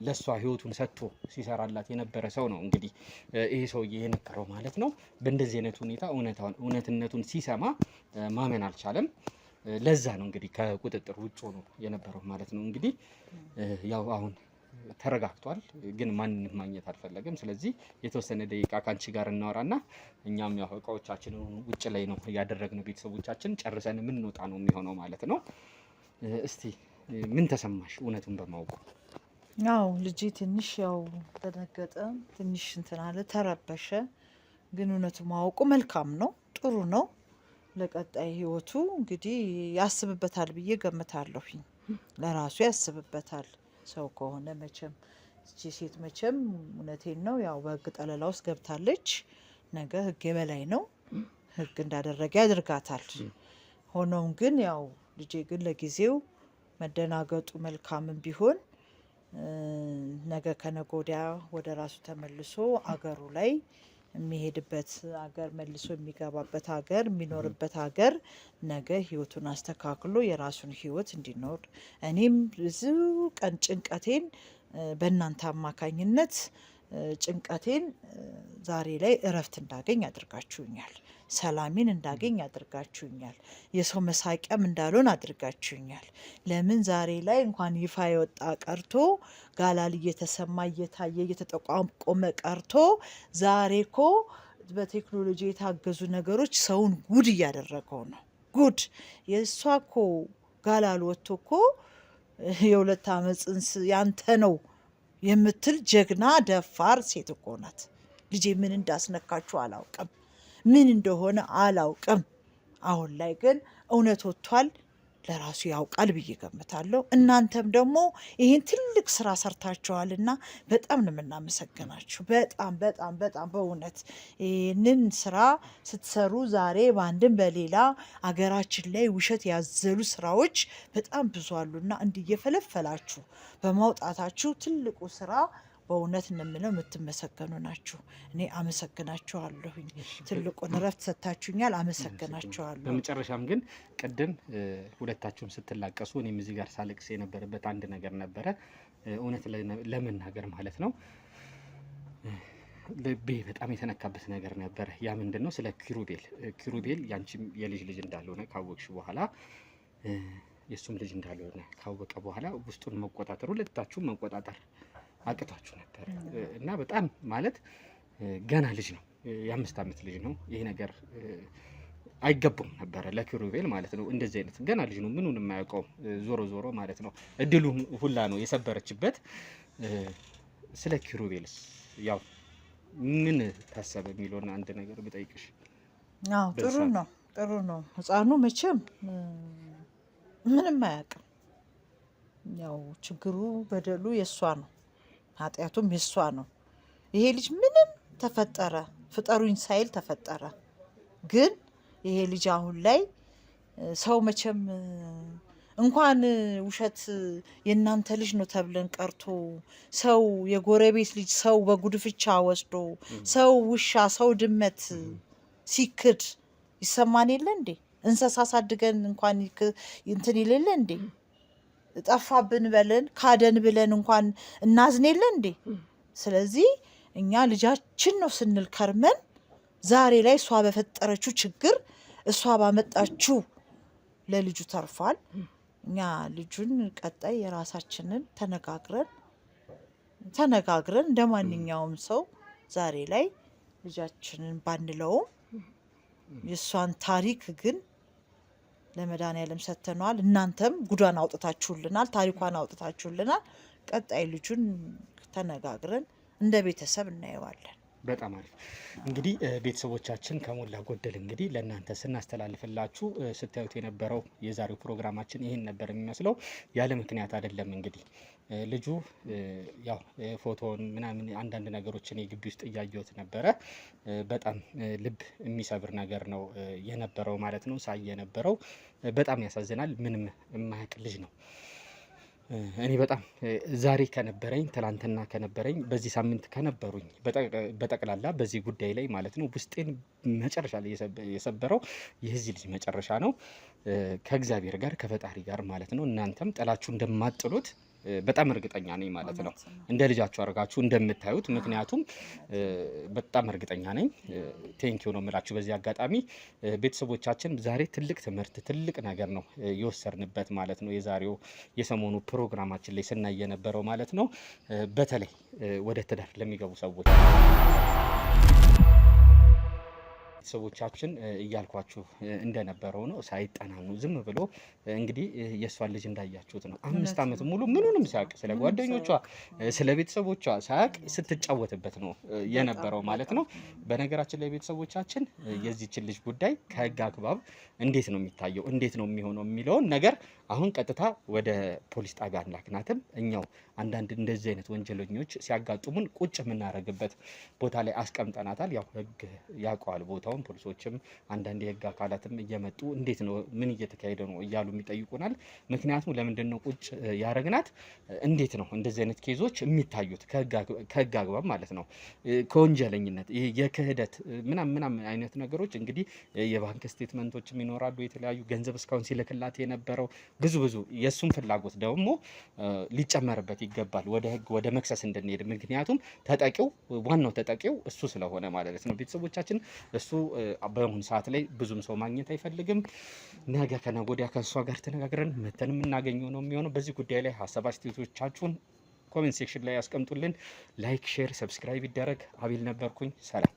ለሷ ህይወቱን ሰጥቶ ሲሰራላት የነበረ ሰው ነው። እንግዲህ ይሄ ሰውዬ የነገረው ማለት ነው። በእንደዚህ አይነት ሁኔታ እውነትነቱን ሲሰማ ማመን አልቻለም። ለዛ ነው እንግዲህ ከቁጥጥር ውጭ ሆኖ የነበረው ማለት ነው። እንግዲህ ያው አሁን ተረጋግቷል፣ ግን ማንንም ማግኘት አልፈለገም። ስለዚህ የተወሰነ ደቂቃ ካንቺ ጋር እናወራና እኛም ያው እቃዎቻችንን ውጭ ላይ ነው ያደረግነው። ቤተሰቦቻችን ጨርሰን የምንወጣ ነው የሚሆነው ማለት ነው። እስቲ ምን ተሰማሽ እውነቱን በማወቁ? ያው ልጄ ትንሽ ያው ተደነገጠ፣ ትንሽ እንትን አለ፣ ተረበሸ። ግን እውነቱ ማወቁ መልካም ነው፣ ጥሩ ነው። ለቀጣይ ህይወቱ እንግዲህ ያስብበታል ብዬ ገምታለሁኝ። ለራሱ ያስብበታል። ሰው ከሆነ መቼም እቺ ሴት መቼም እውነቴን ነው ያው በህግ ጠለላ ውስጥ ገብታለች። ነገ ህግ የበላይ ነው፣ ህግ እንዳደረገ ያደርጋታል። ሆኖም ግን ያው ልጄ ግን ለጊዜው መደናገጡ መልካምም ቢሆን ነገ ከነገ ወዲያ ወደ ራሱ ተመልሶ አገሩ ላይ የሚሄድበት አገር መልሶ የሚገባበት ሀገር የሚኖርበት ሀገር ነገ ህይወቱን አስተካክሎ የራሱን ህይወት እንዲኖር እኔም ብዙ ቀን ጭንቀቴን በእናንተ አማካኝነት ጭንቀቴን ዛሬ ላይ እረፍት እንዳገኝ አድርጋችሁኛል። ሰላሜን እንዳገኝ አድርጋችሁኛል። የሰው መሳቂያም እንዳልሆን አድርጋችሁኛል። ለምን ዛሬ ላይ እንኳን ይፋ የወጣ ቀርቶ ጋላል እየተሰማ እየታየ እየተጠቋቆመ ቀርቶ ዛሬ እኮ በቴክኖሎጂ የታገዙ ነገሮች ሰውን ጉድ እያደረገው ነው። ጉድ የእሷ እኮ ጋላል ወጥቶ እኮ የ2 ዓመት ጽንስ ያንተ ነው የምትል ጀግና ደፋር ሴት እኮ ናት። ልጄ ምን እንዳስነካችሁ አላውቅም፣ ምን እንደሆነ አላውቅም። አሁን ላይ ግን እውነት ወጥቷል። ለራሱ ያውቃል ብዬ ገምታለሁ። እናንተም ደግሞ ይህን ትልቅ ስራ ሰርታችኋልና በጣም ነው የምናመሰግናችሁ። በጣም በጣም በጣም በእውነት ይህንን ስራ ስትሰሩ ዛሬ በአንድም በሌላ አገራችን ላይ ውሸት ያዘሉ ስራዎች በጣም ብዙ አሉና እንዲየፈለፈላችሁ በማውጣታችሁ ትልቁ ስራ በእውነት እንምለው የምትመሰገኑ ናችሁ። እኔ አመሰግናችኋለሁኝ። ትልቁን እረፍት ሰጥታችሁኛል። አመሰግናችኋለሁ። በመጨረሻም ግን ቅድም ሁለታችሁም ስትላቀሱ እኔም እዚህ ጋር ሳለቅስ የነበረበት አንድ ነገር ነበረ። እውነት ለመናገር ማለት ነው ልቤ በጣም የተነካበት ነገር ነበረ። ያ ምንድን ነው? ስለ ኪሩቤል ያንቺም የልጅ ልጅ እንዳልሆነ ካወቅሽ በኋላ የእሱም ልጅ እንዳልሆነ ካወቀ በኋላ ውስጡን መቆጣጠር ሁለታችሁም መቆጣጠር አቅቷችሁ ነበር እና በጣም ማለት ገና ልጅ ነው፣ የ5 ዓመት ልጅ ነው። ይሄ ነገር አይገባም ነበረ ለኪሩቤል ማለት ነው። እንደዚህ አይነት ገና ልጅ ነው፣ ምኑን የማያውቀው ዞሮ ማለት ነው። እድሉን ሁላ ነው የሰበረችበት። ስለ ኪሩቤልስ ያው ምን ታሰበ የሚለውን አንድ ነገር ብጠይቅሽ? አዎ ጥሩ ነው፣ ጥሩ ነው። ህፃኑ መቼም ምንም አያውቅም። ያው ችግሩ በደሉ የሷ ነው፣ ኃጢያቱም የሷ ነው። ይሄ ልጅ ምንም ተፈጠረ ፍጠሩኝ ሳይል ተፈጠረ። ግን ይሄ ልጅ አሁን ላይ ሰው መቼም እንኳን ውሸት የእናንተ ልጅ ነው ተብለን ቀርቶ ሰው የጎረቤት ልጅ ሰው በጉድፍቻ ወስዶ ሰው ውሻ ሰው ድመት ሲክድ ይሰማን የለ እንዴ? እንስሳ ሳድገን እንኳን እንትን ይለለ እንዴ? ጠፋብን በለን ካደን ብለን እንኳን እናዝን የለ እንዴ? ስለዚህ እኛ ልጃችን ነው ስንል ከርመን ዛሬ ላይ እሷ በፈጠረችው ችግር እሷ ባመጣችው ለልጁ ተርፏል። እኛ ልጁን ቀጣይ የራሳችንን ተነጋግረን እንደማንኛውም ሰው ዛሬ ላይ ልጃችንን ባንለውም የሷን ታሪክ ግን ለመድኃኒዓለም ሰጥተነዋል። እናንተም ጉዷን አውጥታችሁልናል፣ ታሪኳን አውጥታችሁልናል። ቀጣይ ልጁን ተነጋግረን እንደ ቤተሰብ እናየዋለን። በጣም አሪፍ። እንግዲህ ቤተሰቦቻችን ከሞላ ጎደል እንግዲህ ለእናንተ ስናስተላልፍላችሁ ስታዩት የነበረው የዛሬው ፕሮግራማችን ይህን ነበር የሚመስለው። ያለ ምክንያት አይደለም። እንግዲህ ልጁ ያው ፎቶውን ምናምን አንዳንድ ነገሮችን የግቢ ውስጥ እያየሁት ነበረ። በጣም ልብ የሚሰብር ነገር ነው የነበረው ማለት ነው። ሳይ የነበረው በጣም ያሳዝናል። ምንም የማያውቅ ልጅ ነው። እኔ በጣም ዛሬ ከነበረኝ ትላንትና ከነበረኝ በዚህ ሳምንት ከነበሩኝ በጠቅላላ በዚህ ጉዳይ ላይ ማለት ነው ውስጤን መጨረሻ ላይ የሰበረው የዚህ ልጅ መጨረሻ ነው። ከእግዚአብሔር ጋር ከፈጣሪ ጋር ማለት ነው እናንተም ጥላችሁ እንደማጥሉት በጣም እርግጠኛ ነኝ ማለት ነው። እንደ ልጃችሁ አድርጋችሁ እንደምታዩት ምክንያቱም በጣም እርግጠኛ ነኝ። ቴንኪው ነው የምላችሁ በዚህ አጋጣሚ ቤተሰቦቻችን። ዛሬ ትልቅ ትምህርት ትልቅ ነገር ነው የወሰድንበት ማለት ነው። የዛሬው የሰሞኑ ፕሮግራማችን ላይ ስናይ የነበረው ማለት ነው። በተለይ ወደ ትዳር ለሚገቡ ሰዎች ቤተሰቦቻችን እያልኳችሁ እንደነበረው ነው። ሳይጠናኑ ዝም ብሎ እንግዲህ የእሷን ልጅ እንዳያችሁት ነው 5 ዓመት ሙሉ ምኑንም ሳያውቅ ስለ ጓደኞቿ ስለ ቤተሰቦቿ ሳያውቅ ስትጫወትበት ነው የነበረው ማለት ነው። በነገራችን ላይ ቤተሰቦቻችን የዚህችን ልጅ ጉዳይ ከህግ አግባብ እንዴት ነው የሚታየው እንዴት ነው የሚሆነው የሚለውን ነገር አሁን ቀጥታ ወደ ፖሊስ ጣቢያ ላክናትም እኛው አንዳንድ እንደዚህ አይነት ወንጀለኞች ሲያጋጥሙን ቁጭ የምናደርግበት ቦታ ላይ አስቀምጠናታል። ያው ህግ ያውቀዋል ቦታውን። ፖሊሶችም አንዳንድ የህግ አካላትም እየመጡ እንዴት ነው ምን እየተካሄደ ነው እያሉ የሚጠይቁናል። ምክንያቱም ለምንድን ነው ቁጭ ያደረግናት? እንዴት ነው እንደዚህ አይነት ኬዞች የሚታዩት ከህግ አግባብ ማለት ነው። ከወንጀለኝነት የክህደት ምናምን አይነት ነገሮች እንግዲህ የባንክ ስቴትመንቶችም ይኖራሉ። የተለያዩ ገንዘብ እስካሁን ሲልክላት የነበረው ብዙ የእሱን ፍላጎት ደግሞ ሊጨመርበት ይገባል ወደ ህግ ወደ መክሰስ እንድንሄድ። ምክንያቱም ዋናው ተጠቂው እሱ ስለሆነ ማለት ነው። ቤተሰቦቻችን እሱ በአሁኑ ሰዓት ላይ ብዙም ሰው ማግኘት አይፈልግም። ነገ ከነገ ወዲያ ከእሷ ጋር ተነጋግረን መተን የምናገኘው ነው የሚሆነው። በዚህ ጉዳይ ላይ ሀሳብ አስተያየቶቻችሁን ኮሜንት ሴክሽን ላይ ያስቀምጡልን። ላይክ፣ ሼር፣ ሰብስክራይብ ይደረግ። አቤል ነበርኩኝ። ሰላም።